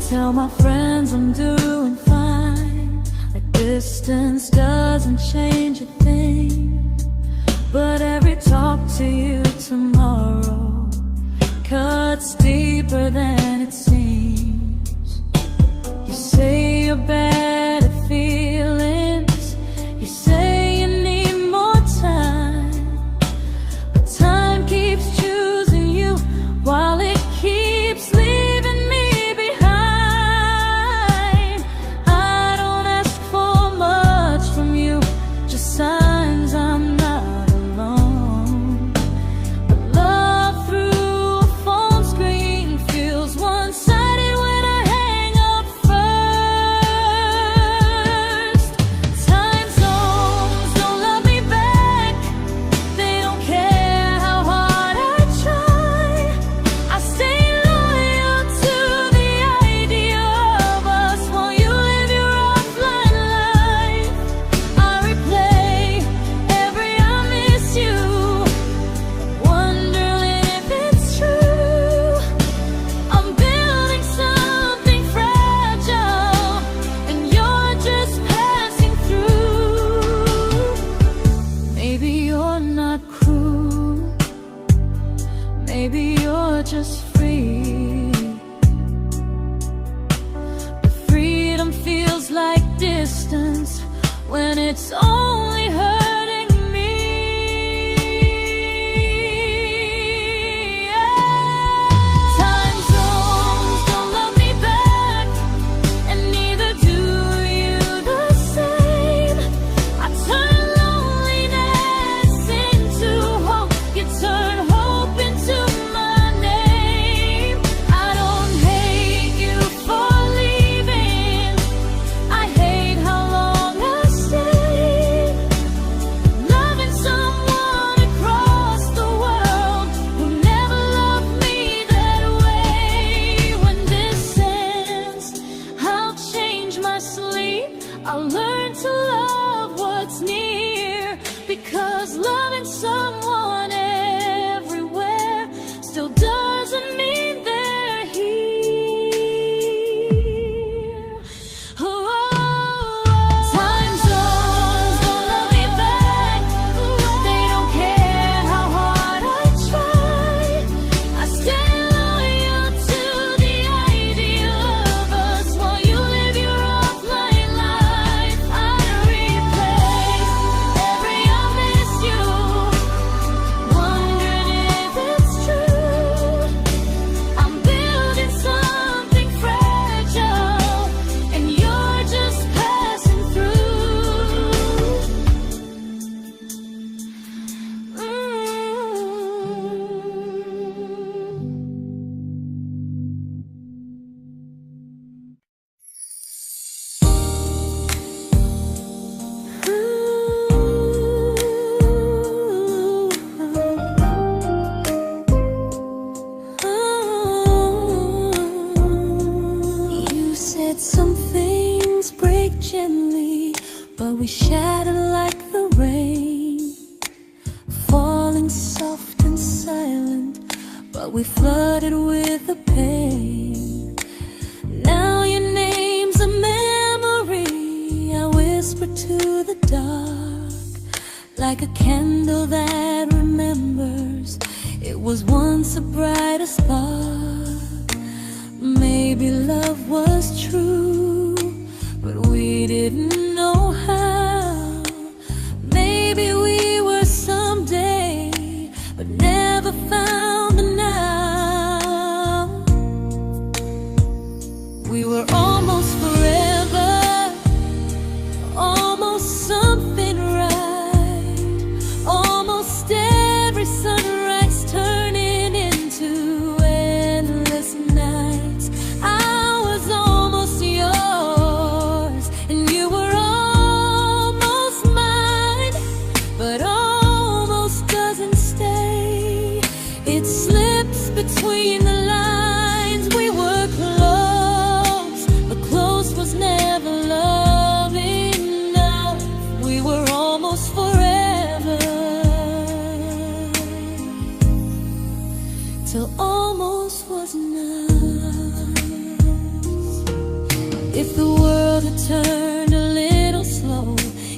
Tell my friends I'm doing fine, like distance doesn't change a thing. But every talk to you tomorrow cuts deeper than it seems. better feelings. You say you need more time, but time keeps choosing you while it keeps leaving me behind. I don't ask for much from you, just signs I'm not alone. But love through a phone screen feels one-sided when I hang up first. Time zones don't love me back. They don't care how hard I try. I stay loyal to the idea of us while you live your offline life. I replay every I miss you, wondering if it's true. I'm building something fragile, and you're just passing through. Maybe you're not cruel, maybe you're just free. But freedom feels like distance when it's only hurting me. Time zones don't love me back, and neither do you the same. I turn loneliness into hope, you turn hope into my name. I don't hate you for leaving, I hate how long I stayed. Loving someone across the world who never loved me that way. When this ends, I'll change my sleep, I'll learn to love what's near, because loving someone everywhere still doesn't mean they're here. Time zones don't love me back. They don't care how hard I try. I stay loyal to the idea of us while you live your offline life. I replay every I miss you, wondering if it's true. I'm building something fragile, and you're just passing through. You said some things break gently, but we shatter like the rain, falling soft and silent, but we flooded with the pain. Now your name's a memory I whisper to the dark, like a candle that remembers it was once a brighter spark. Maybe love was true, but we didn't know how. Maybe we were someday, but never found the now. We were almost forever, almost something right, almost every sunrise turning into endless nights. I was almost yours, and you were almost mine, but almost doesn't stay. It slips between the lines. We were close, but close was never love enough. We were almost forever, till almost was enough. If the world had turned a little slow,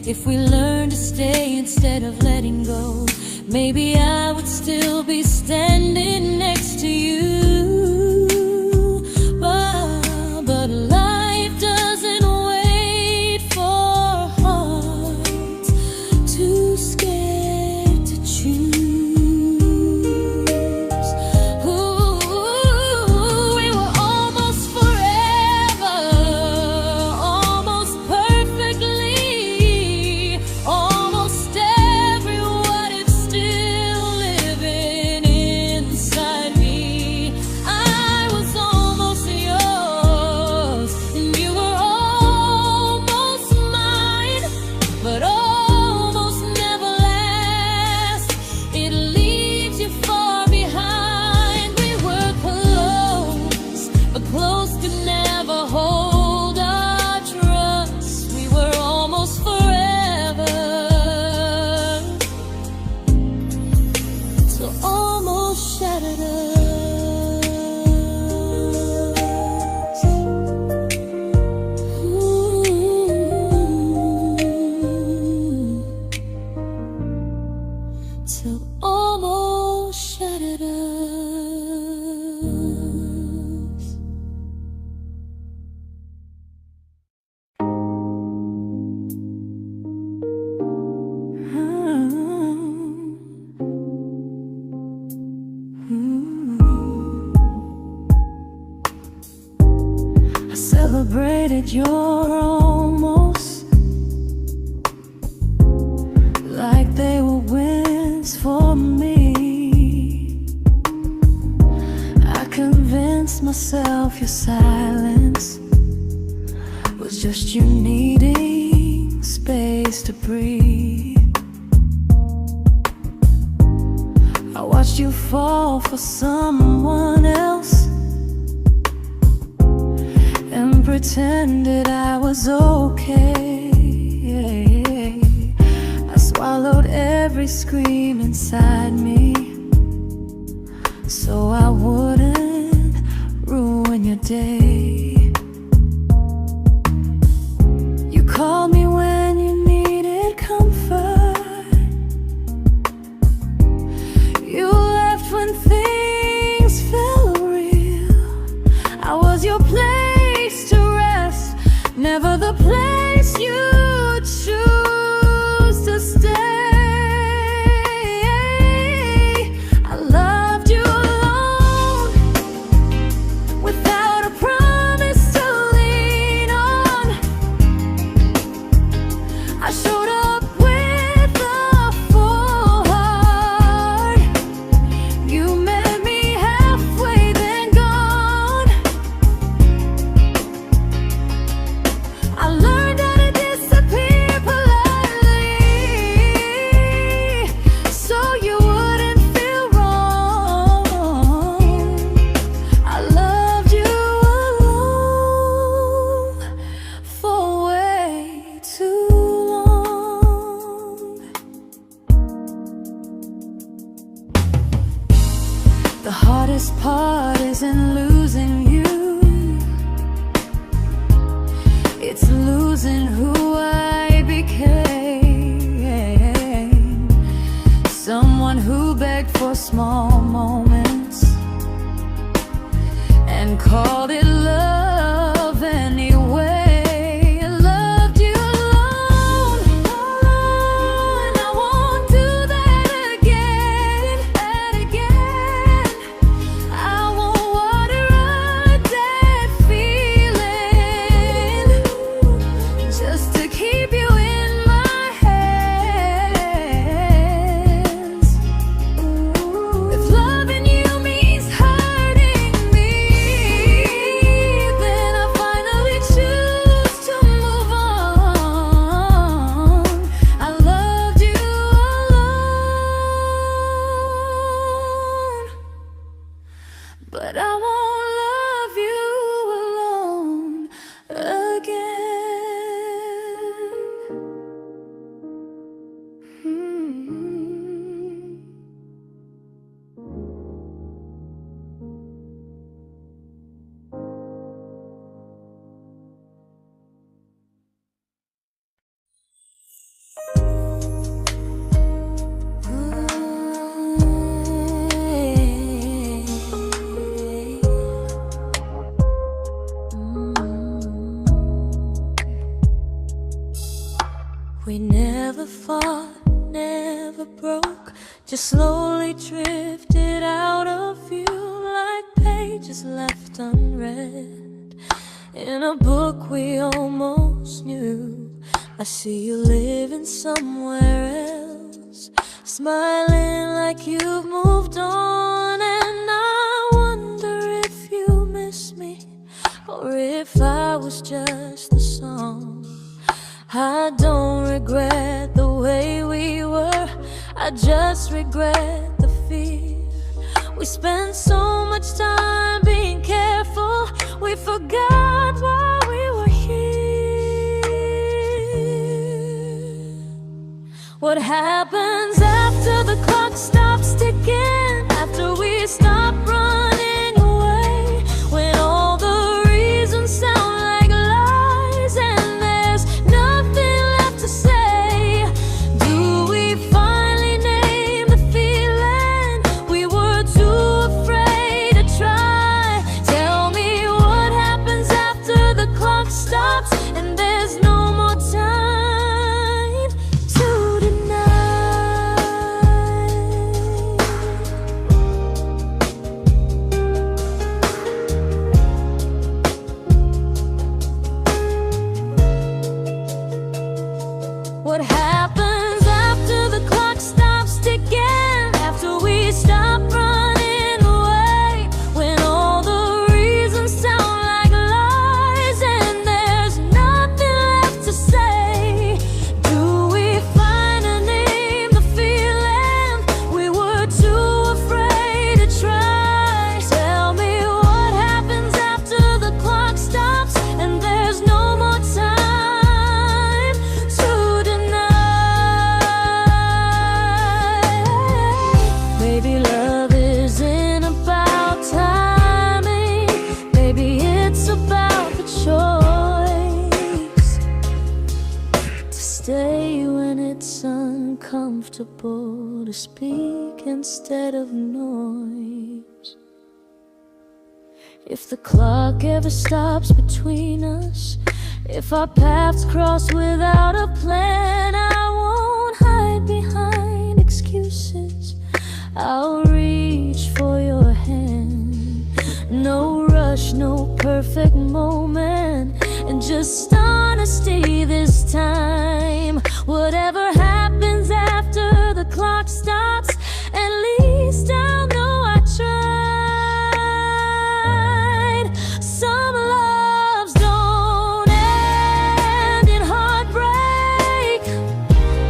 if we learned to stay instead of letting go, maybe I would still be standing next to you. But life doesn't wait. I celebrated your almost like they were wins for me. I convinced myself your silence was just you needing space to breathe. I watched you fall for someone else and pretended I was okay. I swallowed every scream inside me so I wouldn't ruin your day. You called me when you needed comfort. You left when things felt real. I was your place to rest, never the place you choose to stay. I loved you alone, without a promise to lean on. I showed up with a full heart. You met me halfway, then gone. I learned how to disappear politely, so you wouldn't feel wrong. I loved you alone for way too long. The hardest part isn't losing you, it's losing who I became. Someone who begged for small moments and called it love anyway. I loved you alone, and I won't do that again. I won't water a dead feeling just to keep you in my hands. If loving you means hurting me, then I finally choose to move on. I loved you alone, but I won't love you alone again. We never fought, never broke, just slowly drifted out of view like pages left unread in a book we almost knew. I see you living somewhere else, smiling like you've moved on, and I wonder if you miss me or if I was just the song. I don't regret the way we were, I just regret the fear. We spent so much time being careful, we forgot why we were here. What happens after the clock stops ticking, after we stop running away, when all the reasons sound like lies and there's nothing left to say? Do we finally name the feeling we were too afraid to try? comfortable to speak instead of noise. If the clock ever stops between us, if our paths cross without a plan, I won't hide behind excuses. I'll reach for your hand. No rush, no perfect moment, and just honesty this time. Whatever happens after the clock stops, at least I'll know I tried. Some loves don't end in heartbreak,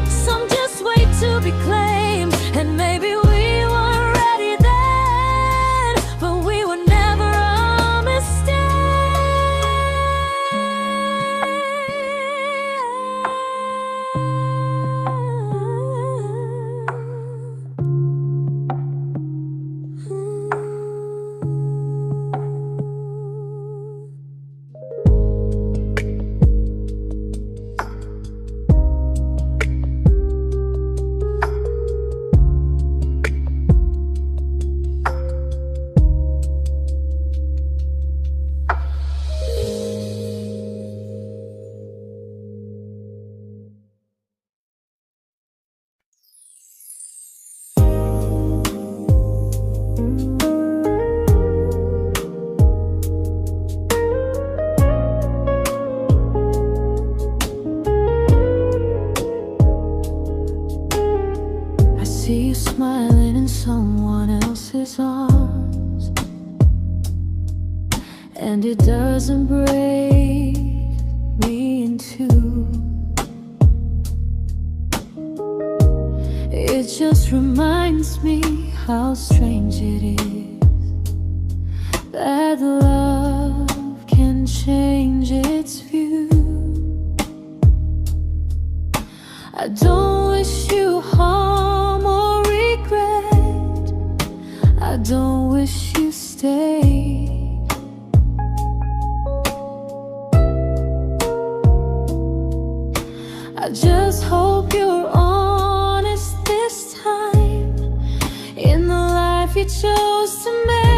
some just wait to be claimed. And maybe we weren't ready then, but we were never a mistake. I see you smiling in someone else's arms, and it doesn't break me in two. It just reminds me how strange it is that love can change its view. I don't wish you harm or regret, I don't wish you stay. I just hope you're honest this time in the life you chose to make.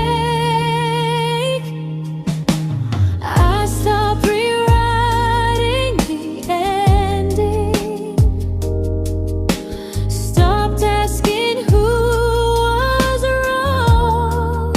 I stopped rewriting the ending, stopped asking who was wrong.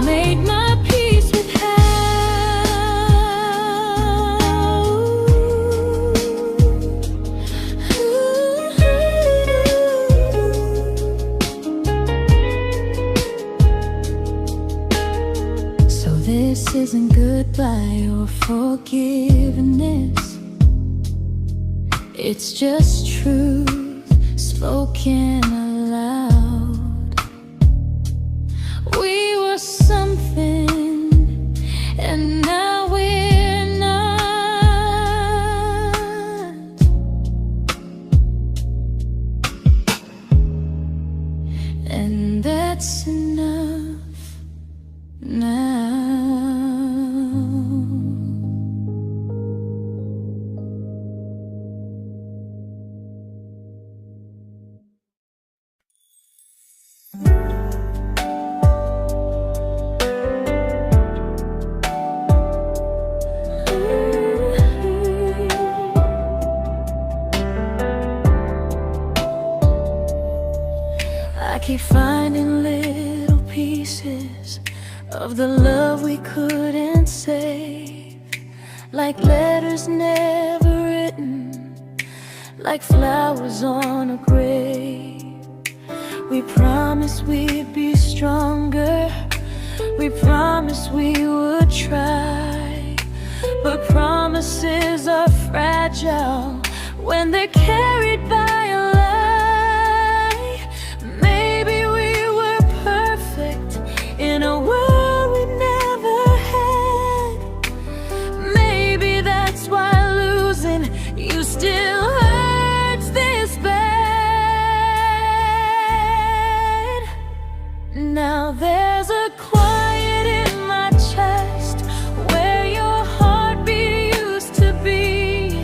made my peace with hell. So this isn't goodbye or forgiveness, it's just truth spoken aloud. We were something, and now we're not. And that's enough now. I keep finding little pieces of the love we couldn't save, like letters never written, like flowers on a grave. We promised we'd be stronger, we promised we would try, but promises are fragile when they're carried by a lie. Maybe we were perfect in a world we never had. Maybe that's why losing you still hurts this bad. Now there's a quiet in my chest where your heartbeat used to be,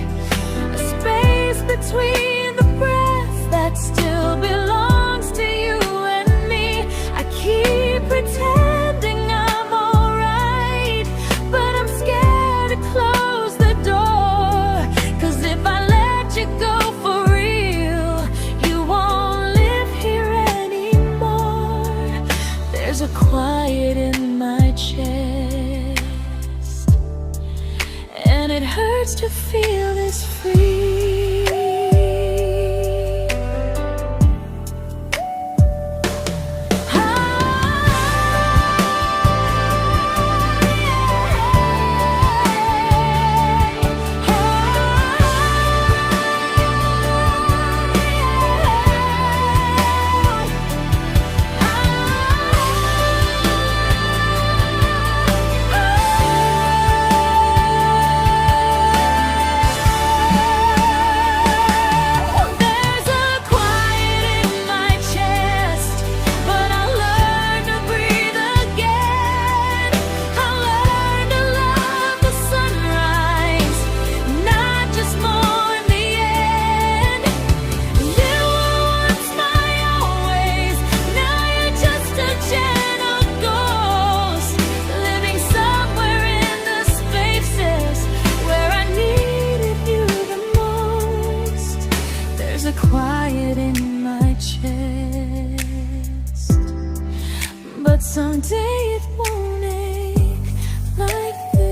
a space between the breaths that still belongs to you and me. I keep pretending I'm alright, but I'm scared to close the door, 'cause if I let you go for real, you won't live here anymore. There's a quiet in my chest, and it hurts to feel this free. Quiet in my chest, but someday it won't ache like this.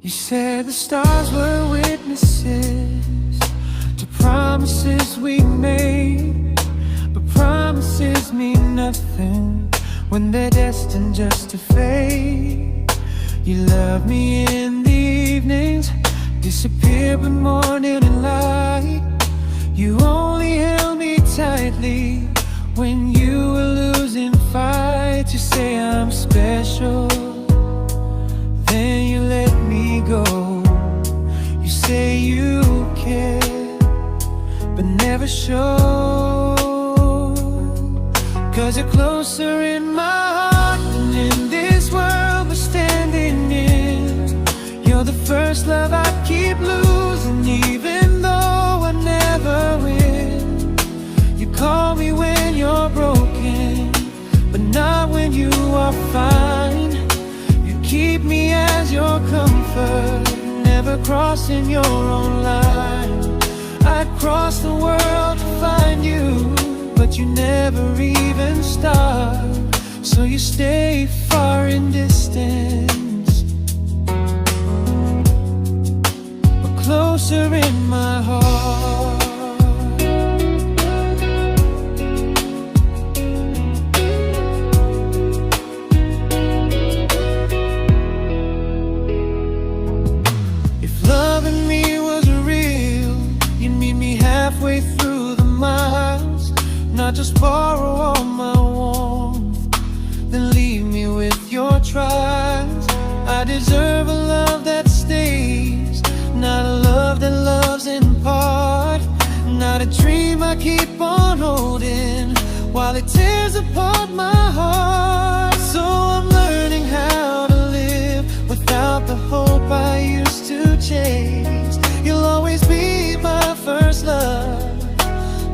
You said the stars were witnesses to promises we made, but promises mean nothing when they're destined just to fade. You love me in the evenings, disappear when morning and light. You only held me tightly when you were losing fights. You say I'm special, then you let me go. You say you care, but never show, 'cause you're closer in my heart than your comfort, never crossing your own line. I'd cross the world to find you, but you never even start. So you stay far in distance, but closer in my heart. Halfway through the miles, not just borrow all my warmth, then leave me with your trials. I deserve a love that stays, not a love that loves in part, not a dream I keep on holding while it tears apart my heart. So I'm learning how to live without the hope I used to chase. You'll always be my first love,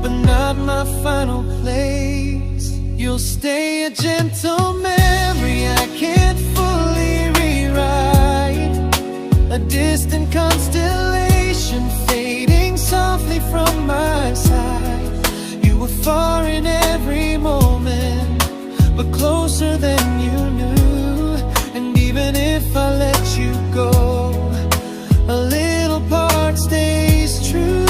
but not my final place. You'll stay a gentle memory I can't fully rewrite, a distant constellation fading softly from my side. You were far in every moment, but closer than you knew. And even if I let you go, a little part stays true.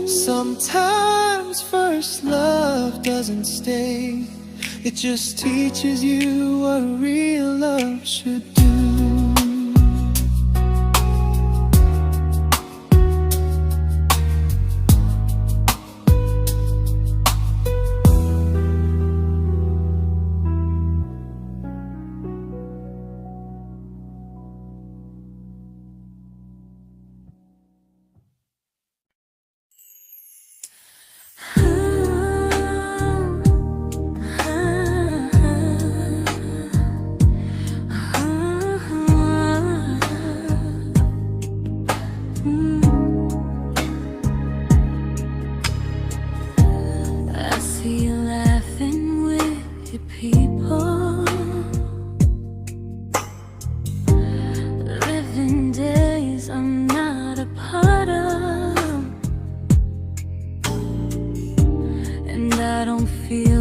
Sometimes first love doesn't stay, it just teaches you what real love should do.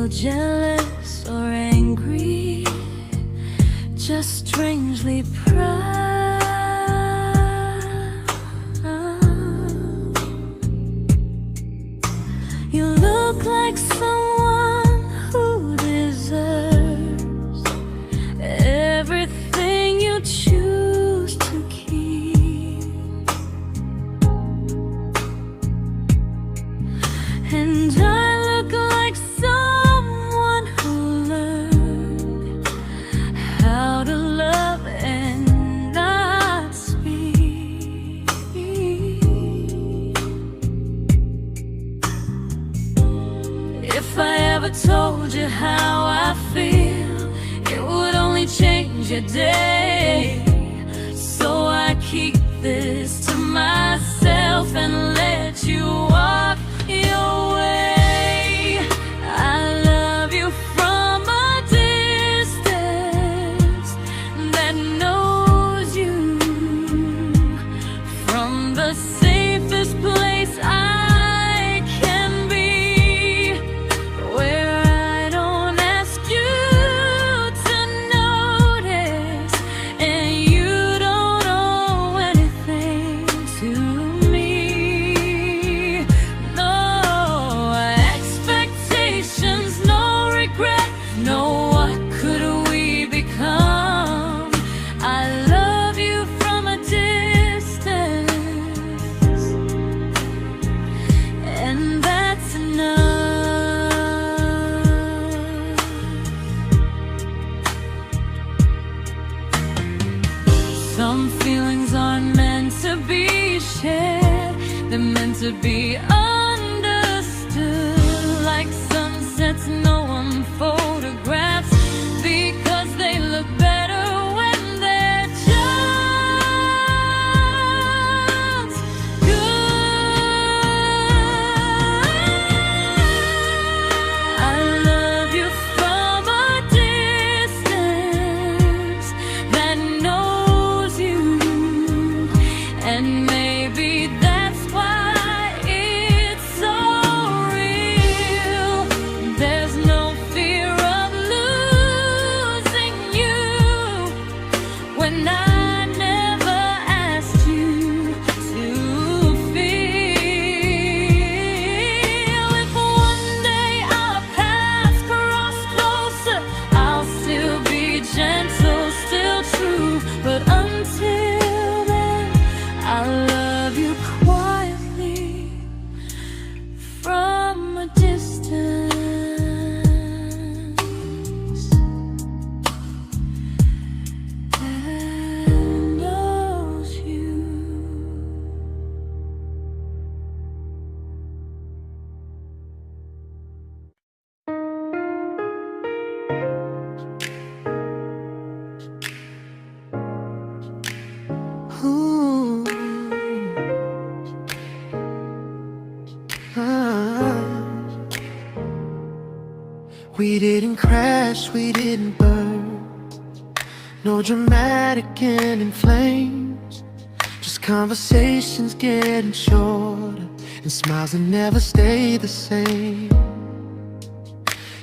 Jealous or angry, just strangely proud. You look like someone who deserves everything you choose to keep. And I look like someone who learned how to love and not speak. If I ever told you how I feel, it would only change your day. So I keep this to myself and let you walk your way. I love you from a distance that knows you, from the safest place I can be, where I don't ask you to notice and you don't owe anything to me. No expectations, no regret, no what could we become. I love you from a distance, and that's enough. Some feelings aren't meant to be shared, they're meant to be understood. Like sunsets no one photographs, because they look better when they're just good. I love you from a distance We didn't crash, we didn't burn. No dramatic end in flames. Just conversations getting shorter, and smiles that never stay the same.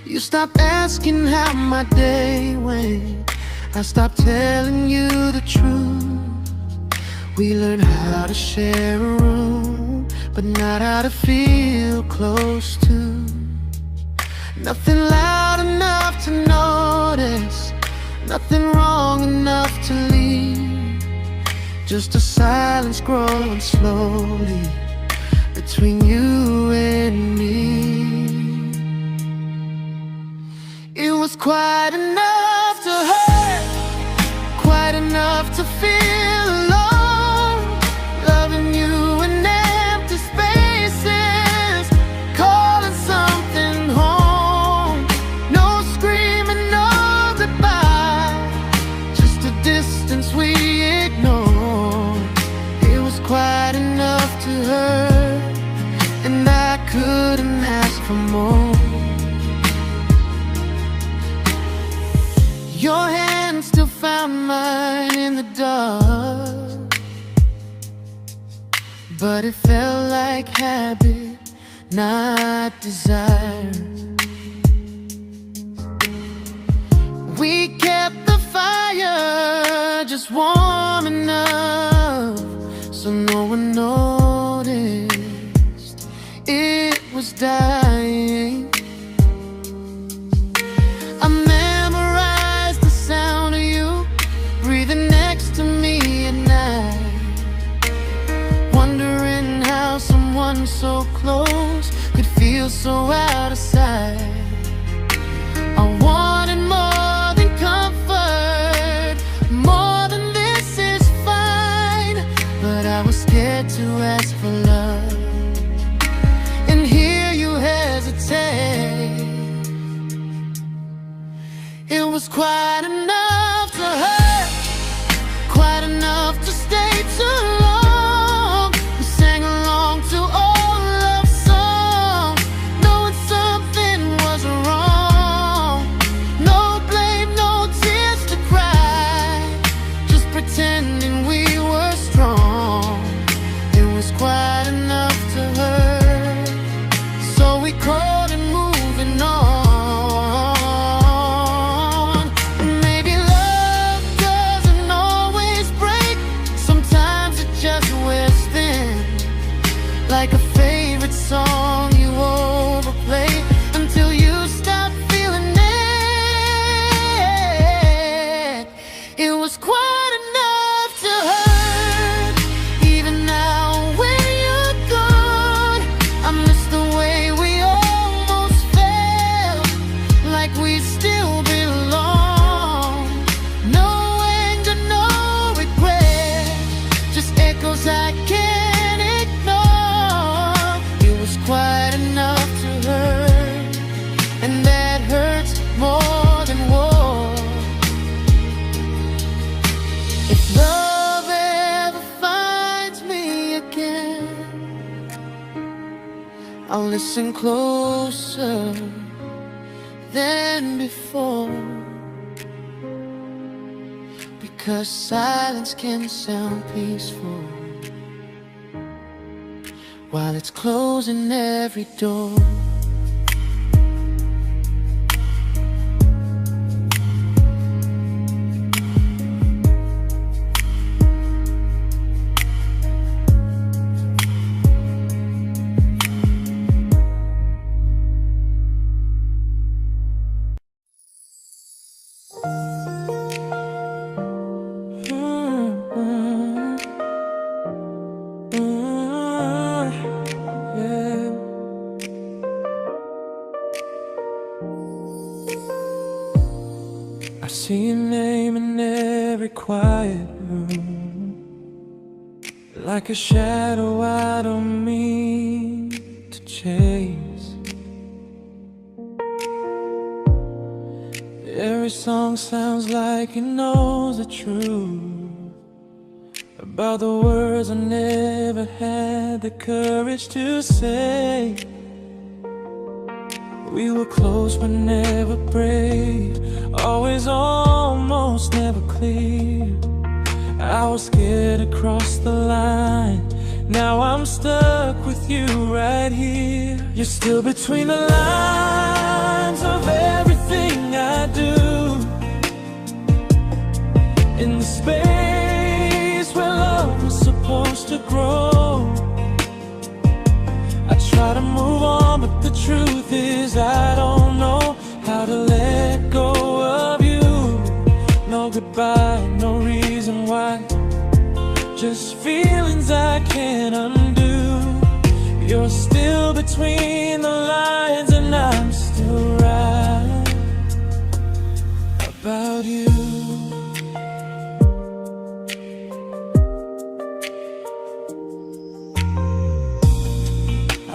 You stopped asking how my day went. I stopped telling you the truth. We learned how to share a room, but not how to feel close to. Nothing loud enough to notice, nothing wrong enough to leave. Just a silence growing slowly between you and me. It was quite enough to hurt, quite enough to feel alone. Loving you in empty spaces, calling something home. No screaming, no goodbye, just a distance we ignored. It was quite enough to hurt, and I couldn't ask for more. Your hand still found mine in the dark, but it felt like habit, not desire. We kept the fire just warm enough so no one noticed it was dying. I memorized the sound of you breathing next to me at night, wondering how someone so close could feel so out of sight. I wanted more than comfort, more than this is fine, but I was scared to ask for love and hear you hesitate. It was quite enough to hurt, quite enough to stay too long. We sang along to old love songs, knowing something was wrong. No blame, no tears to cry, just pretending we were strong. It was quite enough to hurt, so we called and moving on. Like a favorite song you overplay until you stop feeling it. It was quite enough to hurt. Even now when you're gone, I miss the way we almost felt, like we still belong. No anger, no regret, just echoes I can't ignore. It was quite enough to hurt, and that hurts more than war. If love ever finds me again, I'll listen closer than before, because silence can sound peaceful while it's closing every door. I see your name in every quiet room, like a shadow I don't mean to chase. Every song sounds like it knows the truth about the words I never had the courage to say. We were close but never brave, always almost, never clear. I was scared to cross the line, now I'm stuck with you right here. You're still between the lines of everything I do, in the space where love was supposed to grow. I try to move on, but the truth is I don't know how to let go of you. No goodbye, no reason why, just feelings I can't undo. You're still between the lines and I'm still right about you.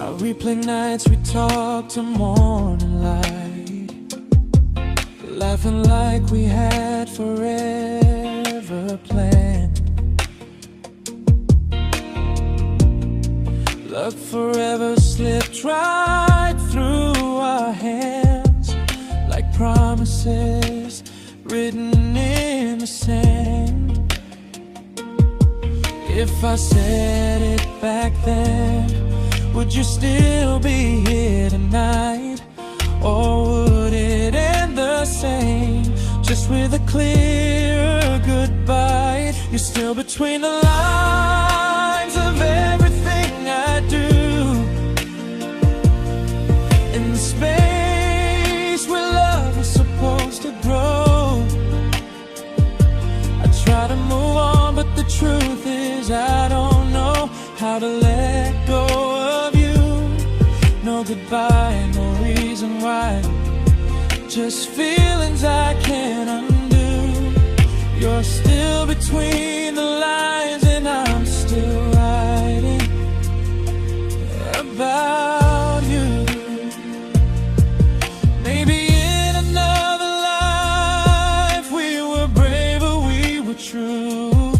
I replay nights we talk to morning light, laughing like we had forever planned. Luck forever slipped right through our hands, like promises written in the sand. If I said it back then, would you still be here tonight? Or would it end the same, just with a clearer goodbye? You're still between the lines of everything I do, in the space where love was supposed to grow. I try to move on, but the truth is I don't know how to let go of you. No goodbye, no reason why, just feelings I can't undo. You're still between the lines and I'm still writing about you. Maybe in another life we were braver, we were true.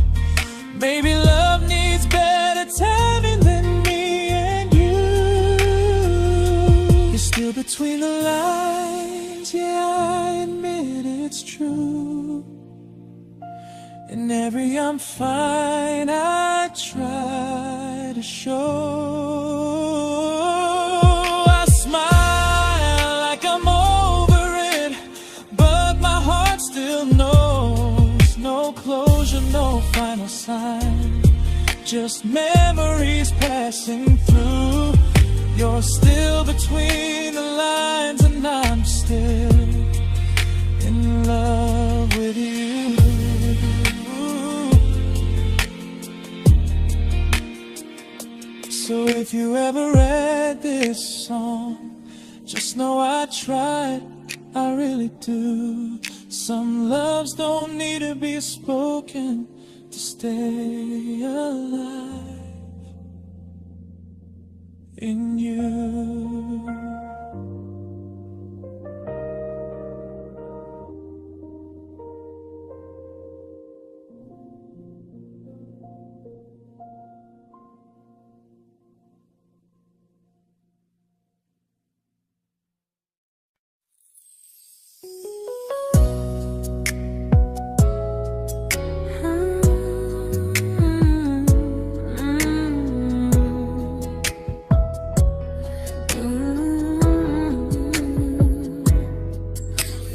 Maybe love needs better timing than me and you. You're still between the lines, yeah, I admit it's true. In every I'm fine I try to show. I smile like I'm over it, but my heart still knows. No closure, no final sign, just memories passing through. You're still between the lines and I'm still in love with you. So if you ever read this song, just know I tried, I really do. Some loves don't need to be spoken to stay alive in you.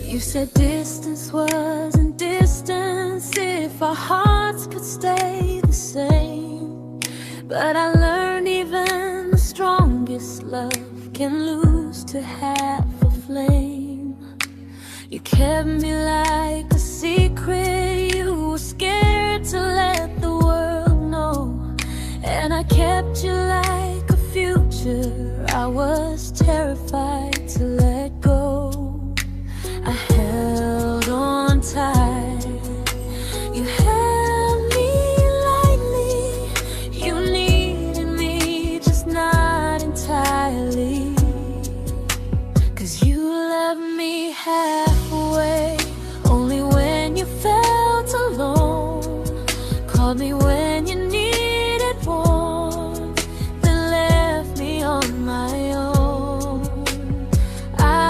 You said distance wasn't distance if our hearts could stay the same. But I learned even the strongest love can lose to half a flame. You kept me like a secret, you were scared to let the world know. And I kept you like a future, I was terrified to let go. I held on tight, you held me lightly. You needed me, just not entirely. 'Cause you left me halfway, only when you felt alone. Called me when you needed warmth, then left me on my own. I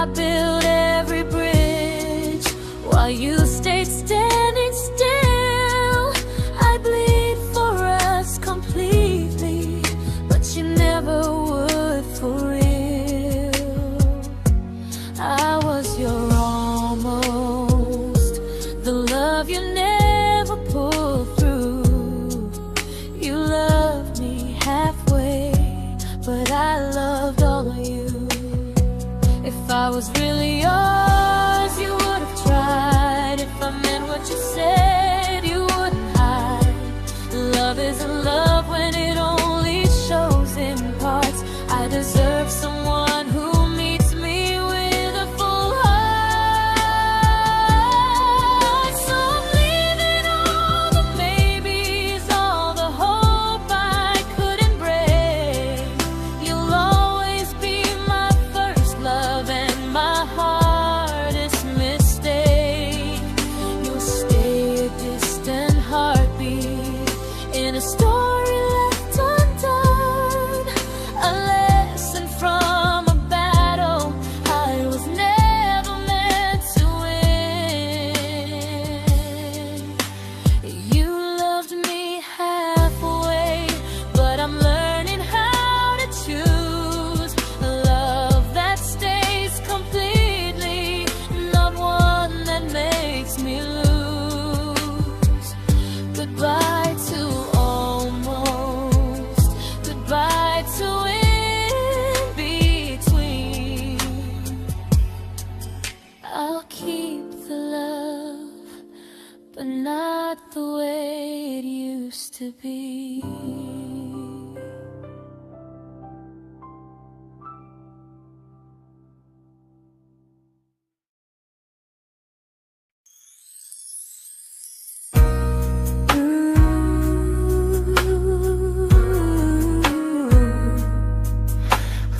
but not the way it used to be.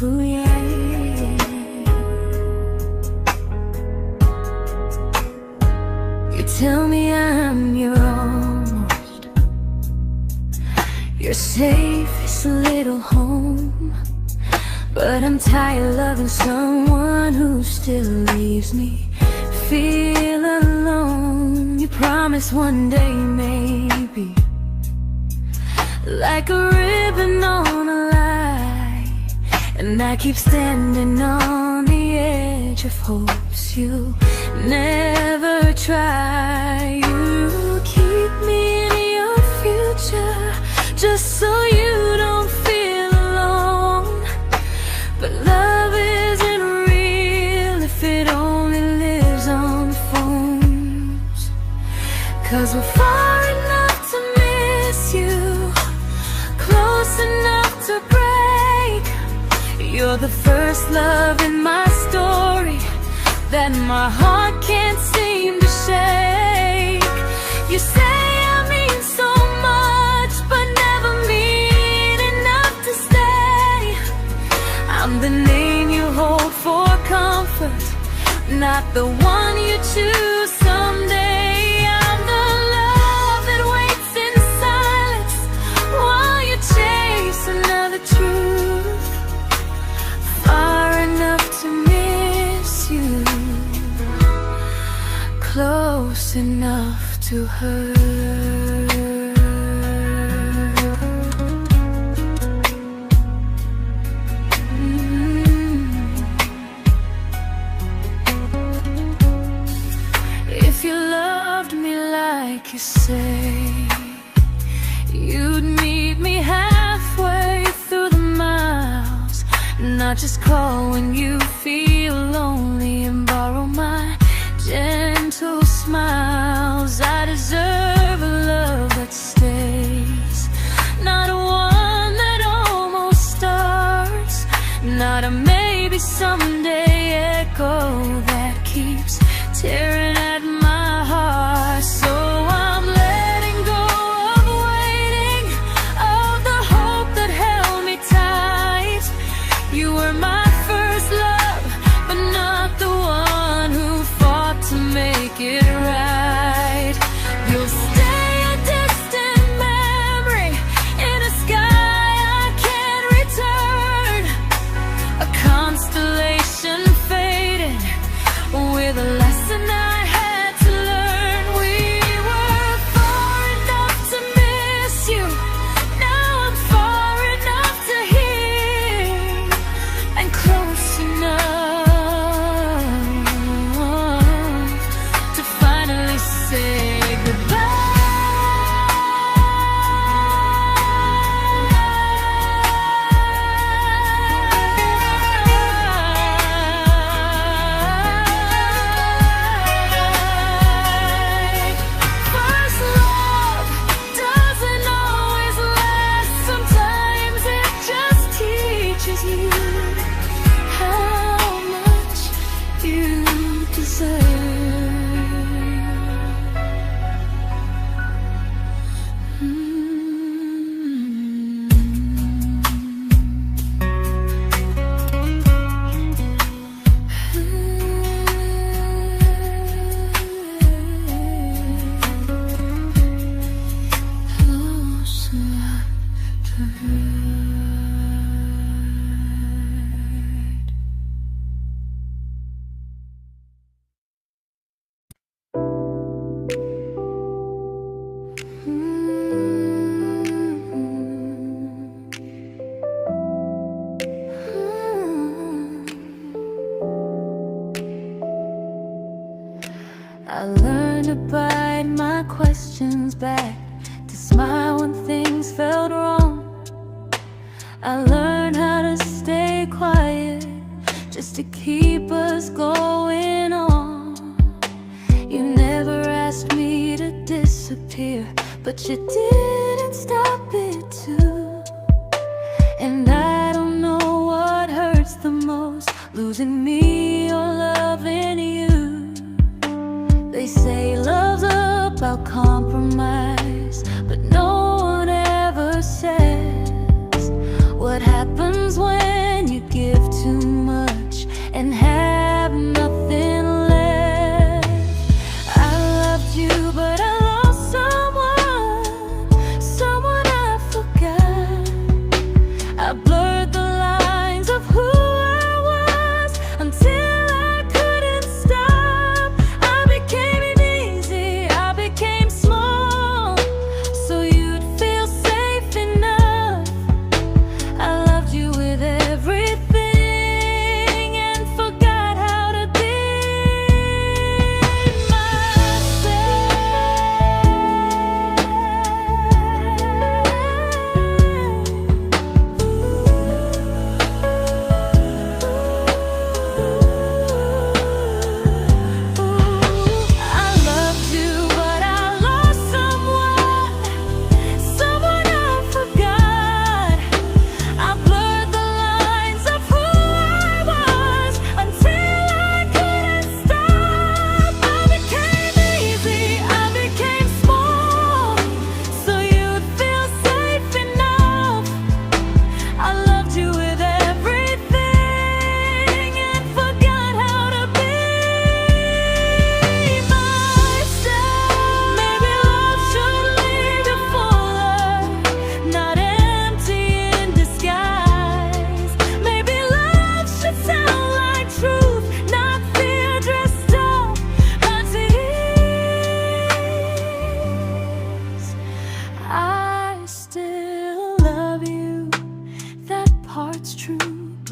Ooh, yeah, yeah. You tell me I'm your almost, your safest little home, but I'm tired loving someone who still leaves me feel alone. You promise one day maybe, like a ribbon on a line, and I keep standing on the edge of hopes you never try. You keep me in your future just so you don't feel alone. But love isn't real if it only lives on phones. 'Cause we're far enough to miss you, close enough to break. You're the first love in my story that my heart can't seem to shake. You say I mean so much, but never mean enough to stay. I'm the name you hold for comfort, not the one you choose someday. I'm the love that waits in silence while you chase another truth. Far enough to miss you, close enough to hurt. If you loved me like you say, you'd meet me halfway through the miles, not just call when you feel lonely and borrow my gentle smiles. I deserve a love that stays, not a one that almost starts, not a maybe someday echo that keeps tearing at my heart. So I'm letting go of waiting, of the hope that held me tight. You were my first love, but not the one who fought to make it right. You'll stay a distant memory in a sky I can't return, a constellation faded with a lesson I had to learn. We were far enough to miss you, now I'm far enough to hear, and close enough to finally say goodbye. First love doesn't always last, sometimes it just teaches you how much you deserve. Close enough to hurt. I learned to bite my questions back, to smile when things felt wrong. I learned how to stay quiet just to keep us going on. You never asked me to disappear, but you didn't stop it too. And I don't know what hurts the most, losing me or loving you. They say love's about compromise, but no one ever says what happens when you give too much and have nothing left. I loved you, but I lost someone I forgot. I blurred the lines of who I was until I couldn't stop. I became easy, I became small, so you'd feel safe enough. I loved you with everything and forgot how to be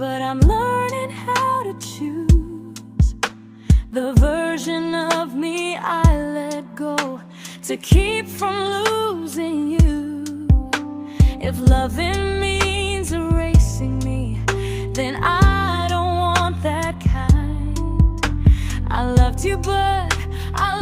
but I'm learning how to choose the version of me I let go to keep from losing you. If loving means erasing me, then I don't want that kind. I loved you, but I